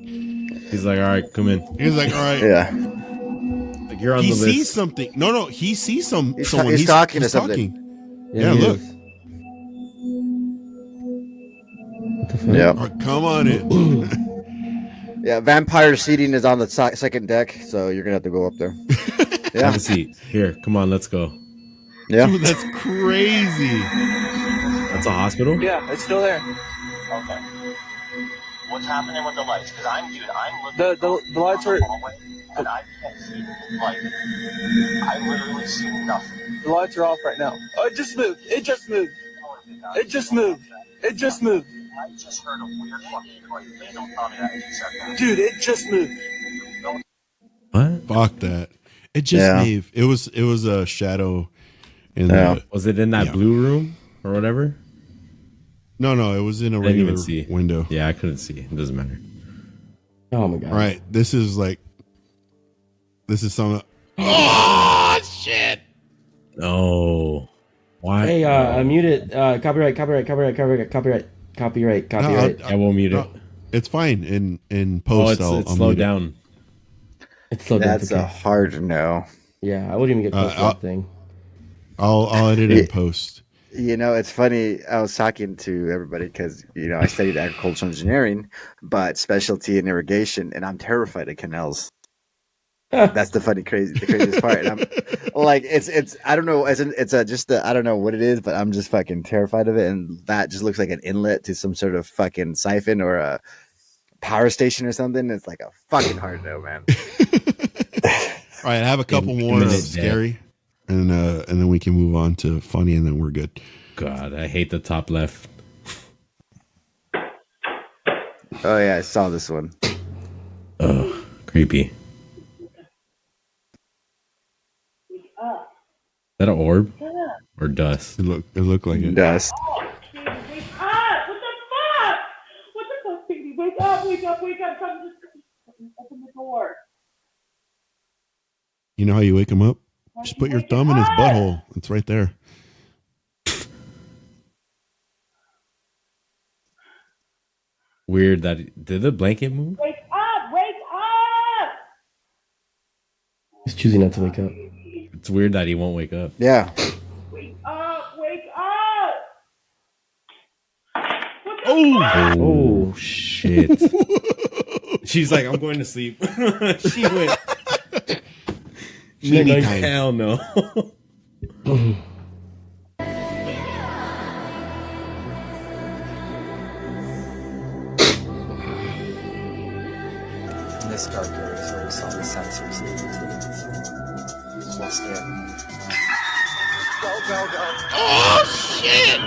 [SPEAKER 2] He's like, all right, come in.
[SPEAKER 1] He's like, all right.
[SPEAKER 3] Yeah.
[SPEAKER 2] Like, you're on
[SPEAKER 1] He
[SPEAKER 2] the
[SPEAKER 1] sees
[SPEAKER 2] list.
[SPEAKER 1] something. No, he sees someone.
[SPEAKER 3] He's talking to something.
[SPEAKER 1] Yeah, look.
[SPEAKER 4] What the fuck?
[SPEAKER 3] Yeah.
[SPEAKER 1] Oh, come on in.
[SPEAKER 3] Yeah. Vampire seating is on the second deck, so you're gonna have to go up there. Yeah.
[SPEAKER 2] Have a seat. Here, come on, let's go.
[SPEAKER 3] Yeah.
[SPEAKER 1] Dude, that's crazy.
[SPEAKER 2] That's a hospital?
[SPEAKER 9] Yeah, it's still there.
[SPEAKER 10] Okay. What's happening with the lights? Because I'm looking.
[SPEAKER 9] The lights are.
[SPEAKER 10] And I can't see. Like, I literally see nothing.
[SPEAKER 9] The lights are off right now. Oh, it just moved. It just moved. It just moved. It just moved.
[SPEAKER 10] I just heard a weird fucking noise. Please don't tell me that you said that.
[SPEAKER 9] Dude, it just moved.
[SPEAKER 2] What?
[SPEAKER 1] Fuck that. It just moved. It was a shadow. In the,
[SPEAKER 2] was it in that blue room or whatever?
[SPEAKER 1] No, it was in a regular window.
[SPEAKER 2] Yeah, I couldn't see. It doesn't matter.
[SPEAKER 4] Oh my god.
[SPEAKER 1] All right, this is some. Oh shit!
[SPEAKER 2] Oh, why?
[SPEAKER 4] Hey, mute it. Copyright.
[SPEAKER 2] I will mute it.
[SPEAKER 1] It's fine. In post,
[SPEAKER 2] it's slowed down.
[SPEAKER 4] It's slowed down.
[SPEAKER 3] That's a hard no.
[SPEAKER 4] Yeah, I wouldn't even get close to that thing.
[SPEAKER 1] I'll edit in post.
[SPEAKER 3] You know, it's funny. I was talking to everybody because, I studied agricultural engineering, but specialty in irrigation, and I'm terrified of canals. That's the craziest part. And I'm like, it's I don't know. I don't know what it is, but I'm just fucking terrified of it. And that just looks like an inlet to some sort of fucking siphon or a power station or something. It's like a fucking hard no, man.
[SPEAKER 1] All right, I have a couple more scary. And then we can move on to funny, and then we're good.
[SPEAKER 2] God, I hate the top left.
[SPEAKER 3] Oh yeah, I saw this one.
[SPEAKER 2] Oh, creepy. Is that an orb or dust?
[SPEAKER 1] It looked like it.
[SPEAKER 3] Dust.
[SPEAKER 11] Wake up! What the fuck? What the fuck, baby? Wake up! Come just open the door.
[SPEAKER 1] You know how you wake him up? Just put your thumb in his butthole. It's right there.
[SPEAKER 2] Weird that did the blanket move?
[SPEAKER 11] Wake up!
[SPEAKER 4] He's choosing not to wake up.
[SPEAKER 2] It's weird that he won't wake up.
[SPEAKER 3] Yeah.
[SPEAKER 11] Wake up!
[SPEAKER 2] Oh shit. She's like, I'm going to sleep. She went. Hell no.
[SPEAKER 8] In this dark area is where we saw the sensors. Well scared.
[SPEAKER 11] Go.
[SPEAKER 1] Oh shit!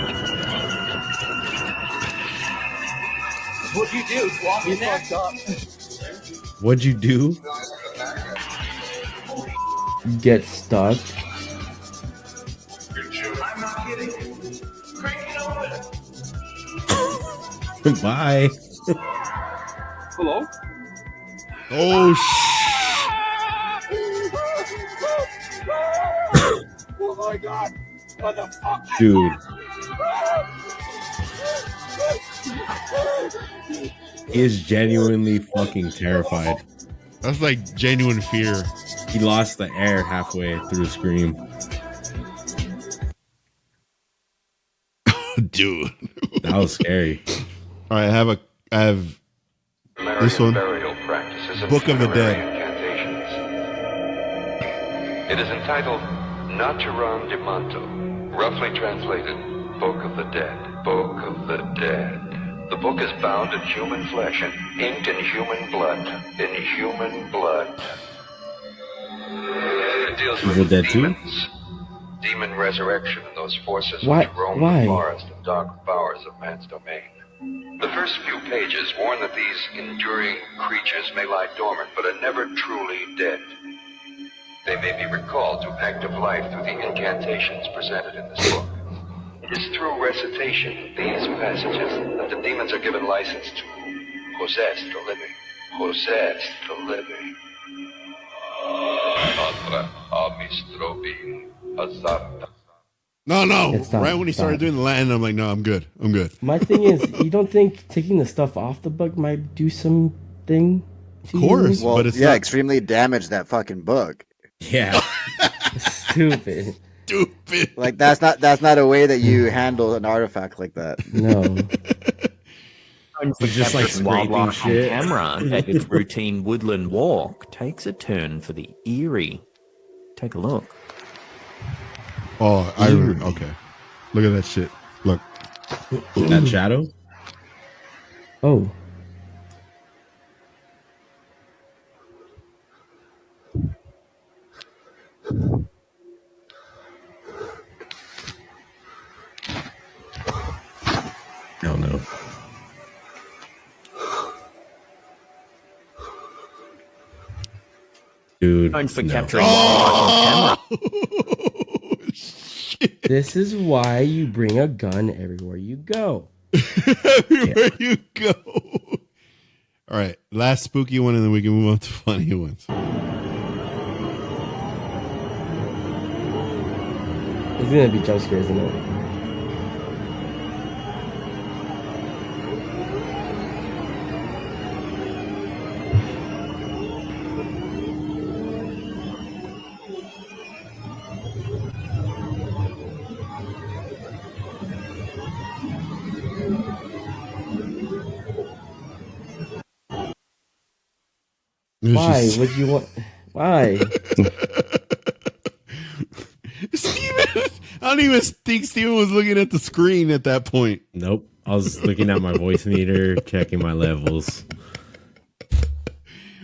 [SPEAKER 9] What'd you do? Walk in there?
[SPEAKER 2] What'd you do?
[SPEAKER 4] Get stuck.
[SPEAKER 11] I'm not kidding. Crank it open.
[SPEAKER 2] Bye.
[SPEAKER 9] Hello?
[SPEAKER 1] Oh
[SPEAKER 11] Oh my god! What the fuck?
[SPEAKER 2] Dude. He is genuinely fucking terrified.
[SPEAKER 1] That's like genuine fear.
[SPEAKER 2] He lost the air halfway through the scream.
[SPEAKER 1] Dude.
[SPEAKER 2] That was scary.
[SPEAKER 1] All right, I have this one. Book of the Dead.
[SPEAKER 12] It is entitled Naturam de Manto, roughly translated, Book of the Dead. Book of the Dead. The book is bound in human flesh and inked in human blood. In human blood. It deals with demons, demon resurrection, and those forces which roam the forest and dark bowers of man's domain. The first few pages warn that these enduring creatures may lie dormant, but are never truly dead. They may be recalled to active life through the incantations presented in this book. It is through recitation of these passages that the demons are given license to possess the living. Possess the living.
[SPEAKER 1] No. Right when he started doing the Latin, I'm like, no, I'm good.
[SPEAKER 4] My thing is, you don't think taking the stuff off the book might do something?
[SPEAKER 1] Of course,
[SPEAKER 3] well,
[SPEAKER 1] but it's
[SPEAKER 3] not... extremely damage that fucking book.
[SPEAKER 2] Yeah.
[SPEAKER 4] Stupid.
[SPEAKER 3] Like that's not a way that you handle an artifact like that.
[SPEAKER 4] No.
[SPEAKER 2] It's just like
[SPEAKER 13] wildlife
[SPEAKER 2] shit.
[SPEAKER 13] on camera at its routine woodland walk takes a turn for the eerie. Take a look.
[SPEAKER 1] Oh, okay. Look at that shit. Look.
[SPEAKER 2] That shadow?
[SPEAKER 4] Oh.
[SPEAKER 2] Oh no. Dude.
[SPEAKER 13] Known for capturing wildlife on camera.
[SPEAKER 4] This is why you bring a gun everywhere you go.
[SPEAKER 1] Everywhere you go. All right. Last spooky one, and then we can move on to funny ones.
[SPEAKER 4] It's gonna be jump scares, isn't it? Why would you want? Why?
[SPEAKER 1] Steven, I don't even think Steven was looking at the screen at that point.
[SPEAKER 2] Nope. I was looking at my voice meter, checking my levels.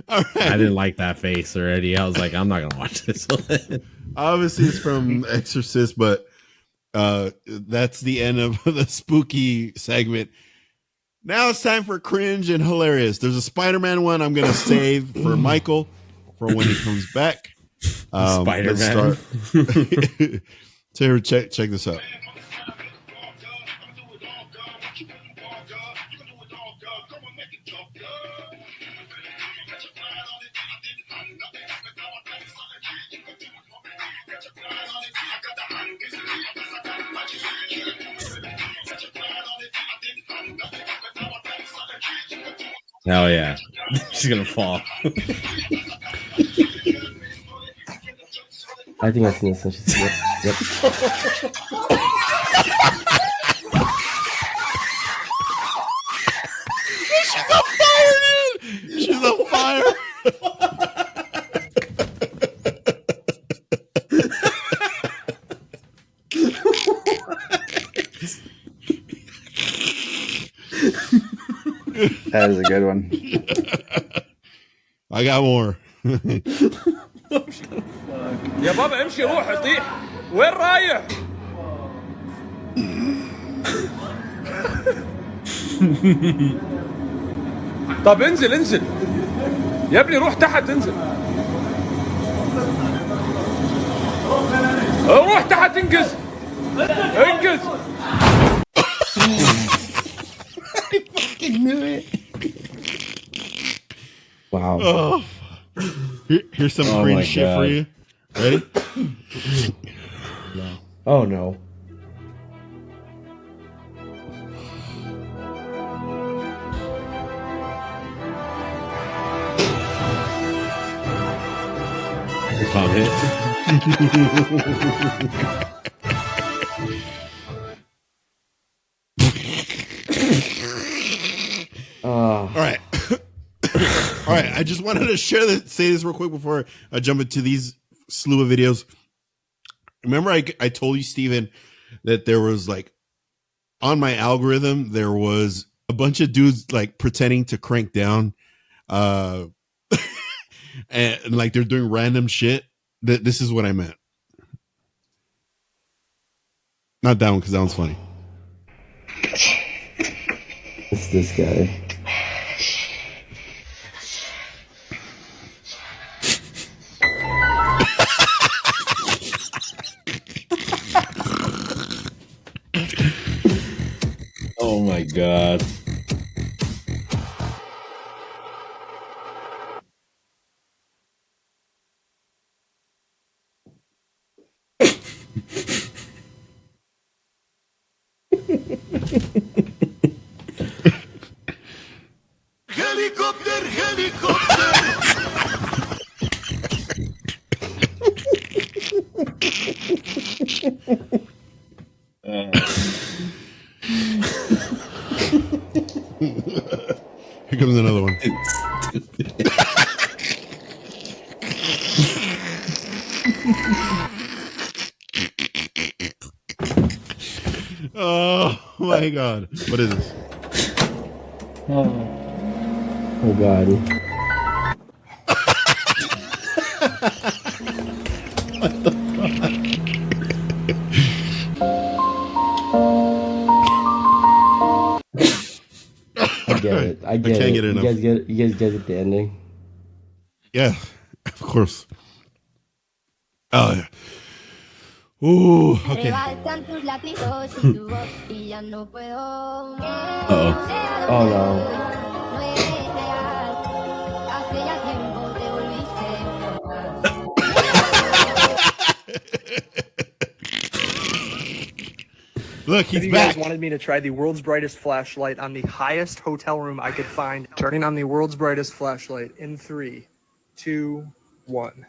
[SPEAKER 1] All right.
[SPEAKER 2] I didn't like that face already. I was like, I'm not going to watch this one.
[SPEAKER 1] Obviously, it's from Exorcist, but that's the end of the spooky segment. Now it's time for cringe and hilarious. There's a Spider-Man one I'm going to save for Michael for when he comes back.
[SPEAKER 2] Spider-Man.
[SPEAKER 1] Taylor, check this out.
[SPEAKER 2] Hell yeah. She's going to fall.
[SPEAKER 4] I think I've seen this. Yep.
[SPEAKER 1] She's on fire, dude! She's on fire!
[SPEAKER 3] That is a good one.
[SPEAKER 1] I got more.
[SPEAKER 9] يا بابا امشي روح اطيح وين رايح؟ طب انزل يا ابني روح تحت انزل روح تحت انجز
[SPEAKER 4] I fucking knew it. Wow.
[SPEAKER 1] Oh. Here's some cringe shit for you. Ready?
[SPEAKER 4] No. Oh no.
[SPEAKER 1] All right. All right. I just wanted to say this real quick before I jump into these slew of videos. Remember, I told you, Steven, that there was like on my algorithm, there was a bunch of dudes like pretending to crank down, and like they're doing random shit. This is what I meant. Not that one, because that one's funny.
[SPEAKER 4] It's this guy.
[SPEAKER 2] god.
[SPEAKER 14] Helicopter, helicopter.
[SPEAKER 1] Here comes another one. Oh my god. What is this?
[SPEAKER 4] Oh god.
[SPEAKER 1] What the fuck?
[SPEAKER 4] I get it. I get
[SPEAKER 1] can't
[SPEAKER 4] it.
[SPEAKER 1] get enough.
[SPEAKER 4] You guys get it, the ending.
[SPEAKER 1] Yeah, of course. Oh yeah. Ooh, okay.
[SPEAKER 4] Oh no.
[SPEAKER 1] Look, he's
[SPEAKER 15] you
[SPEAKER 1] back.
[SPEAKER 15] guys wanted me to try the world's brightest flashlight on the highest hotel room I could find. Turning on the world's brightest flashlight in 3, 2, 1.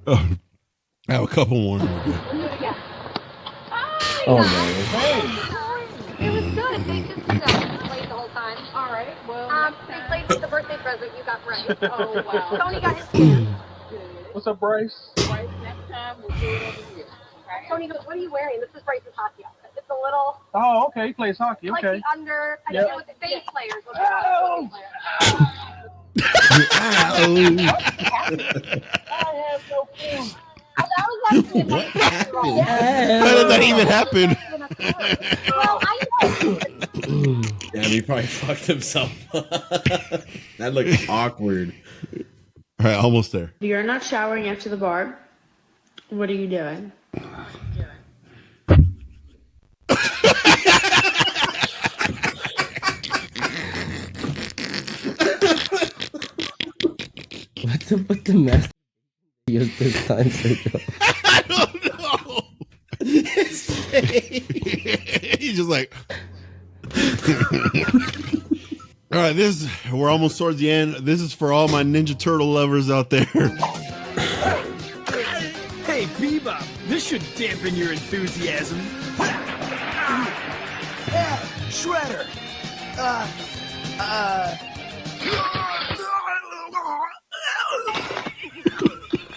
[SPEAKER 1] Oh, I have a couple more.
[SPEAKER 4] Oh man.
[SPEAKER 16] It was good. They just played the whole time. All right. Well, they played with the birthday present you got Bryce. Oh wow. Tony got his.
[SPEAKER 9] What's up, Bryce?
[SPEAKER 16] Bryce, next time we'll do it over here. Okay. Tony goes, "What are you wearing?" This is Bryce's hockey outfit. It's a little.
[SPEAKER 9] Oh, okay. He plays hockey.
[SPEAKER 16] Like
[SPEAKER 9] Okay.
[SPEAKER 16] the under. I
[SPEAKER 9] Yep.
[SPEAKER 16] think it was the base players.
[SPEAKER 9] I have no clue.
[SPEAKER 16] That was actually
[SPEAKER 1] What happened? How did that even happen?
[SPEAKER 16] Well, I know.
[SPEAKER 2] Damn, he probably fucked himself. That looked awkward.
[SPEAKER 1] All right, almost there.
[SPEAKER 17] You're not showering after the bar. What are you doing?
[SPEAKER 4] What the master used this time circle?
[SPEAKER 1] I don't know. He's just like. All right, we're almost towards the end. This is for all my Ninja Turtle lovers out there.
[SPEAKER 14] Hey, Bebop, this should dampen your enthusiasm. Shredder.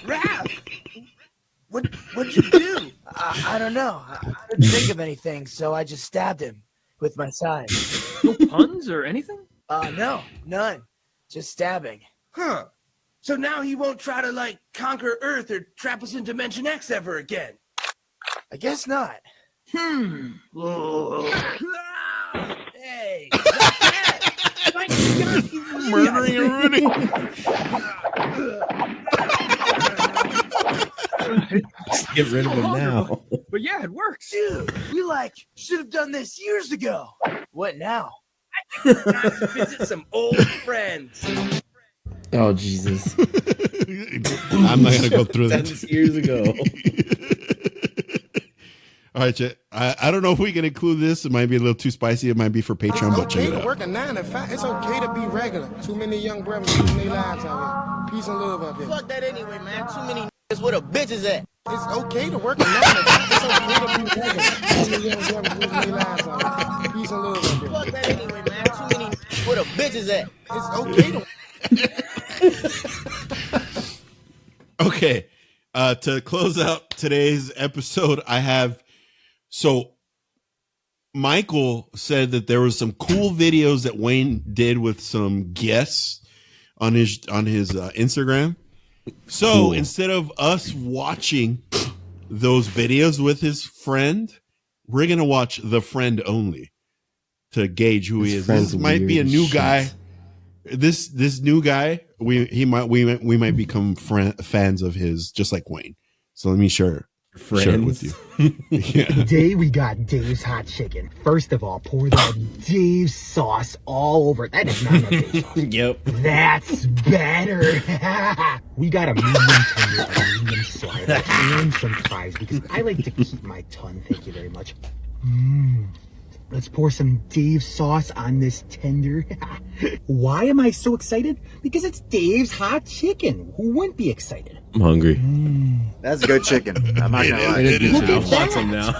[SPEAKER 18] Raph! What'd you do? I don't know. I couldn't think of anything, so I just stabbed him with my side.
[SPEAKER 14] No puns or anything?
[SPEAKER 18] No, none. Just stabbing.
[SPEAKER 14] Huh. So now he won't try to, conquer Earth or trap us in Dimension X ever again?
[SPEAKER 18] I guess not.
[SPEAKER 14] Hey!
[SPEAKER 1] Murdering everybody.
[SPEAKER 2] Get rid of him now.
[SPEAKER 14] But yeah, it works.
[SPEAKER 18] Dude, we should have done this years ago. What now?
[SPEAKER 14] I think it's time to visit some old friends.
[SPEAKER 4] Oh Jesus!
[SPEAKER 1] I'm not gonna go through that.
[SPEAKER 2] That's years ago.
[SPEAKER 1] All right, Chet. I don't know if we can include this. It might be a little too spicy. It might be for Patreon, but check it out.
[SPEAKER 19] Work a 9 to 5. It's okay to be regular. Too many young brothers losing their lives out here. Peace and love out there.
[SPEAKER 18] Fuck that anyway, man. Too many niggas where the bitches at.
[SPEAKER 19] It's okay to work a 9 to 5. It's okay to be regular. Too many young brothers losing their lives out here. Peace and love out there.
[SPEAKER 18] Fuck that anyway, man. Too many niggas where the bitches at.
[SPEAKER 19] It's okay to...
[SPEAKER 1] Okay. To close out today's episode, I have. So Michael said that there was some cool videos that Wayne did with some guests on his Instagram. So
[SPEAKER 2] Cool.
[SPEAKER 1] Instead of us watching those videos with his friend, we're gonna watch the friend only. to gauge who he is. This might be a new guy. This new guy, we might become fans of his, just like Wayne. So let me share it with you. Yeah.
[SPEAKER 20] Today we got Dave's hot chicken. First of all, pour that Dave's sauce all over. That is not enough Dave's sauce.
[SPEAKER 2] Yep.
[SPEAKER 20] That's better. We got a medium tender, a medium slider, and some fries because I like to keep my tongue. Thank you very much. Let's pour some Dave's sauce on this tender. Why am I so excited? Because it's Dave's hot chicken. Who wouldn't be excited?
[SPEAKER 2] I'm hungry.
[SPEAKER 3] That's good chicken. I'm not gonna lie.
[SPEAKER 2] Look at that. Some now.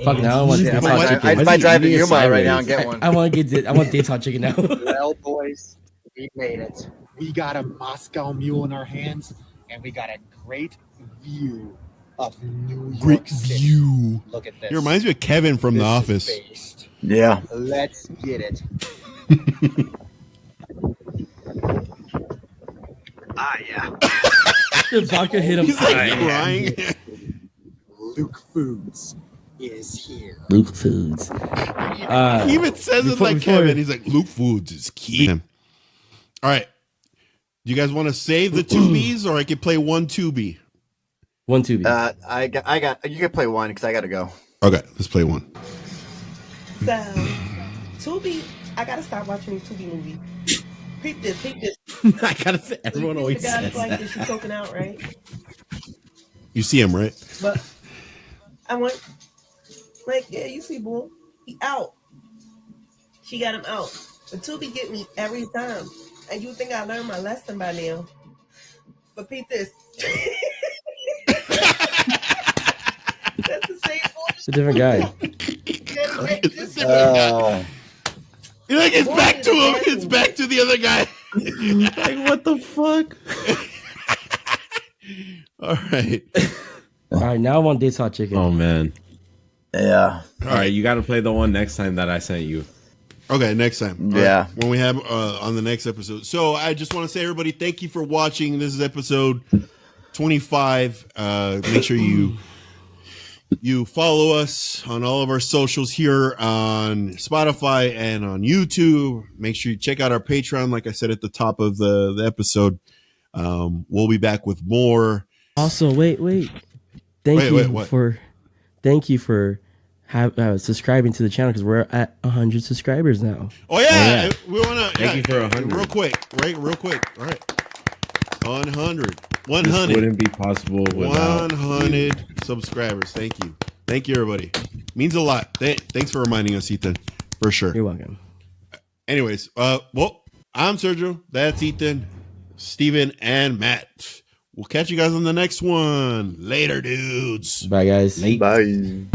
[SPEAKER 4] Fuck now, I want Dave's hot chicken.
[SPEAKER 3] I might drive to Yuma right now and get one.
[SPEAKER 4] I want Dave's hot chicken now.
[SPEAKER 20] Well, boys, we made it. We got a Moscow Mule in our hands, and we got a great view of New York City. Look at this.
[SPEAKER 1] He reminds me of Kevin from The Office.
[SPEAKER 3] Yeah.
[SPEAKER 20] Let's get it.
[SPEAKER 3] Yeah.
[SPEAKER 4] The vodka hit him.
[SPEAKER 1] He's like crying.
[SPEAKER 20] Luke Foods is here.
[SPEAKER 4] Luke Foods.
[SPEAKER 1] He even says it like Kevin. He's like, Luke Foods is key. All right. Do you guys want to save the 2Bs or I could play 1 2B?
[SPEAKER 4] 1 2B.
[SPEAKER 3] I got. You can play one because I got to go.
[SPEAKER 1] Okay, let's play 1.
[SPEAKER 21] So, 2B, I gotta stop watching these 2B movies. Peep this.
[SPEAKER 2] I gotta say, everyone always says
[SPEAKER 21] like
[SPEAKER 2] that.
[SPEAKER 21] this, she's choking out, right?
[SPEAKER 1] You see him, right?
[SPEAKER 21] But I want, like, yeah, you see, boy, he out. She got him out. But 2B get me every time. And you think I learned my lesson by now. But peep this. That's the same bullshit.
[SPEAKER 4] It's a different guy.
[SPEAKER 1] You're like, it's back to him. It's back to the other guy.
[SPEAKER 2] Like, what the fuck?
[SPEAKER 1] All right.
[SPEAKER 4] All right, now I want Dave's hot chicken.
[SPEAKER 2] Oh, man.
[SPEAKER 3] Yeah.
[SPEAKER 2] All right, you got to play the one next time that I sent you.
[SPEAKER 1] Okay, next time.
[SPEAKER 3] Yeah.
[SPEAKER 1] Right, when we have on the next episode. So I just want to say, everybody, thank you for watching. This is episode 25. Make sure you follow us on all of our socials here on Spotify and on YouTube. Make sure you check out our Patreon, like I said at the top of the episode. We'll be back with more.
[SPEAKER 4] Also, wait. Thank you for subscribing to the channel because we're at 100 subscribers now.
[SPEAKER 1] Oh yeah, we want to
[SPEAKER 2] thank you for 100
[SPEAKER 1] real quick. All right, 100.
[SPEAKER 2] This wouldn't be possible without
[SPEAKER 1] 100 subscribers. Thank you, everybody. Means a lot. Thanks for reminding us, Ethan. For sure.
[SPEAKER 4] You're welcome.
[SPEAKER 1] Anyways, well, I'm Sergio. That's Ethan, Steven, and Matt. We'll catch you guys on the next one. Later, dudes.
[SPEAKER 4] Bye, guys.
[SPEAKER 3] Bye.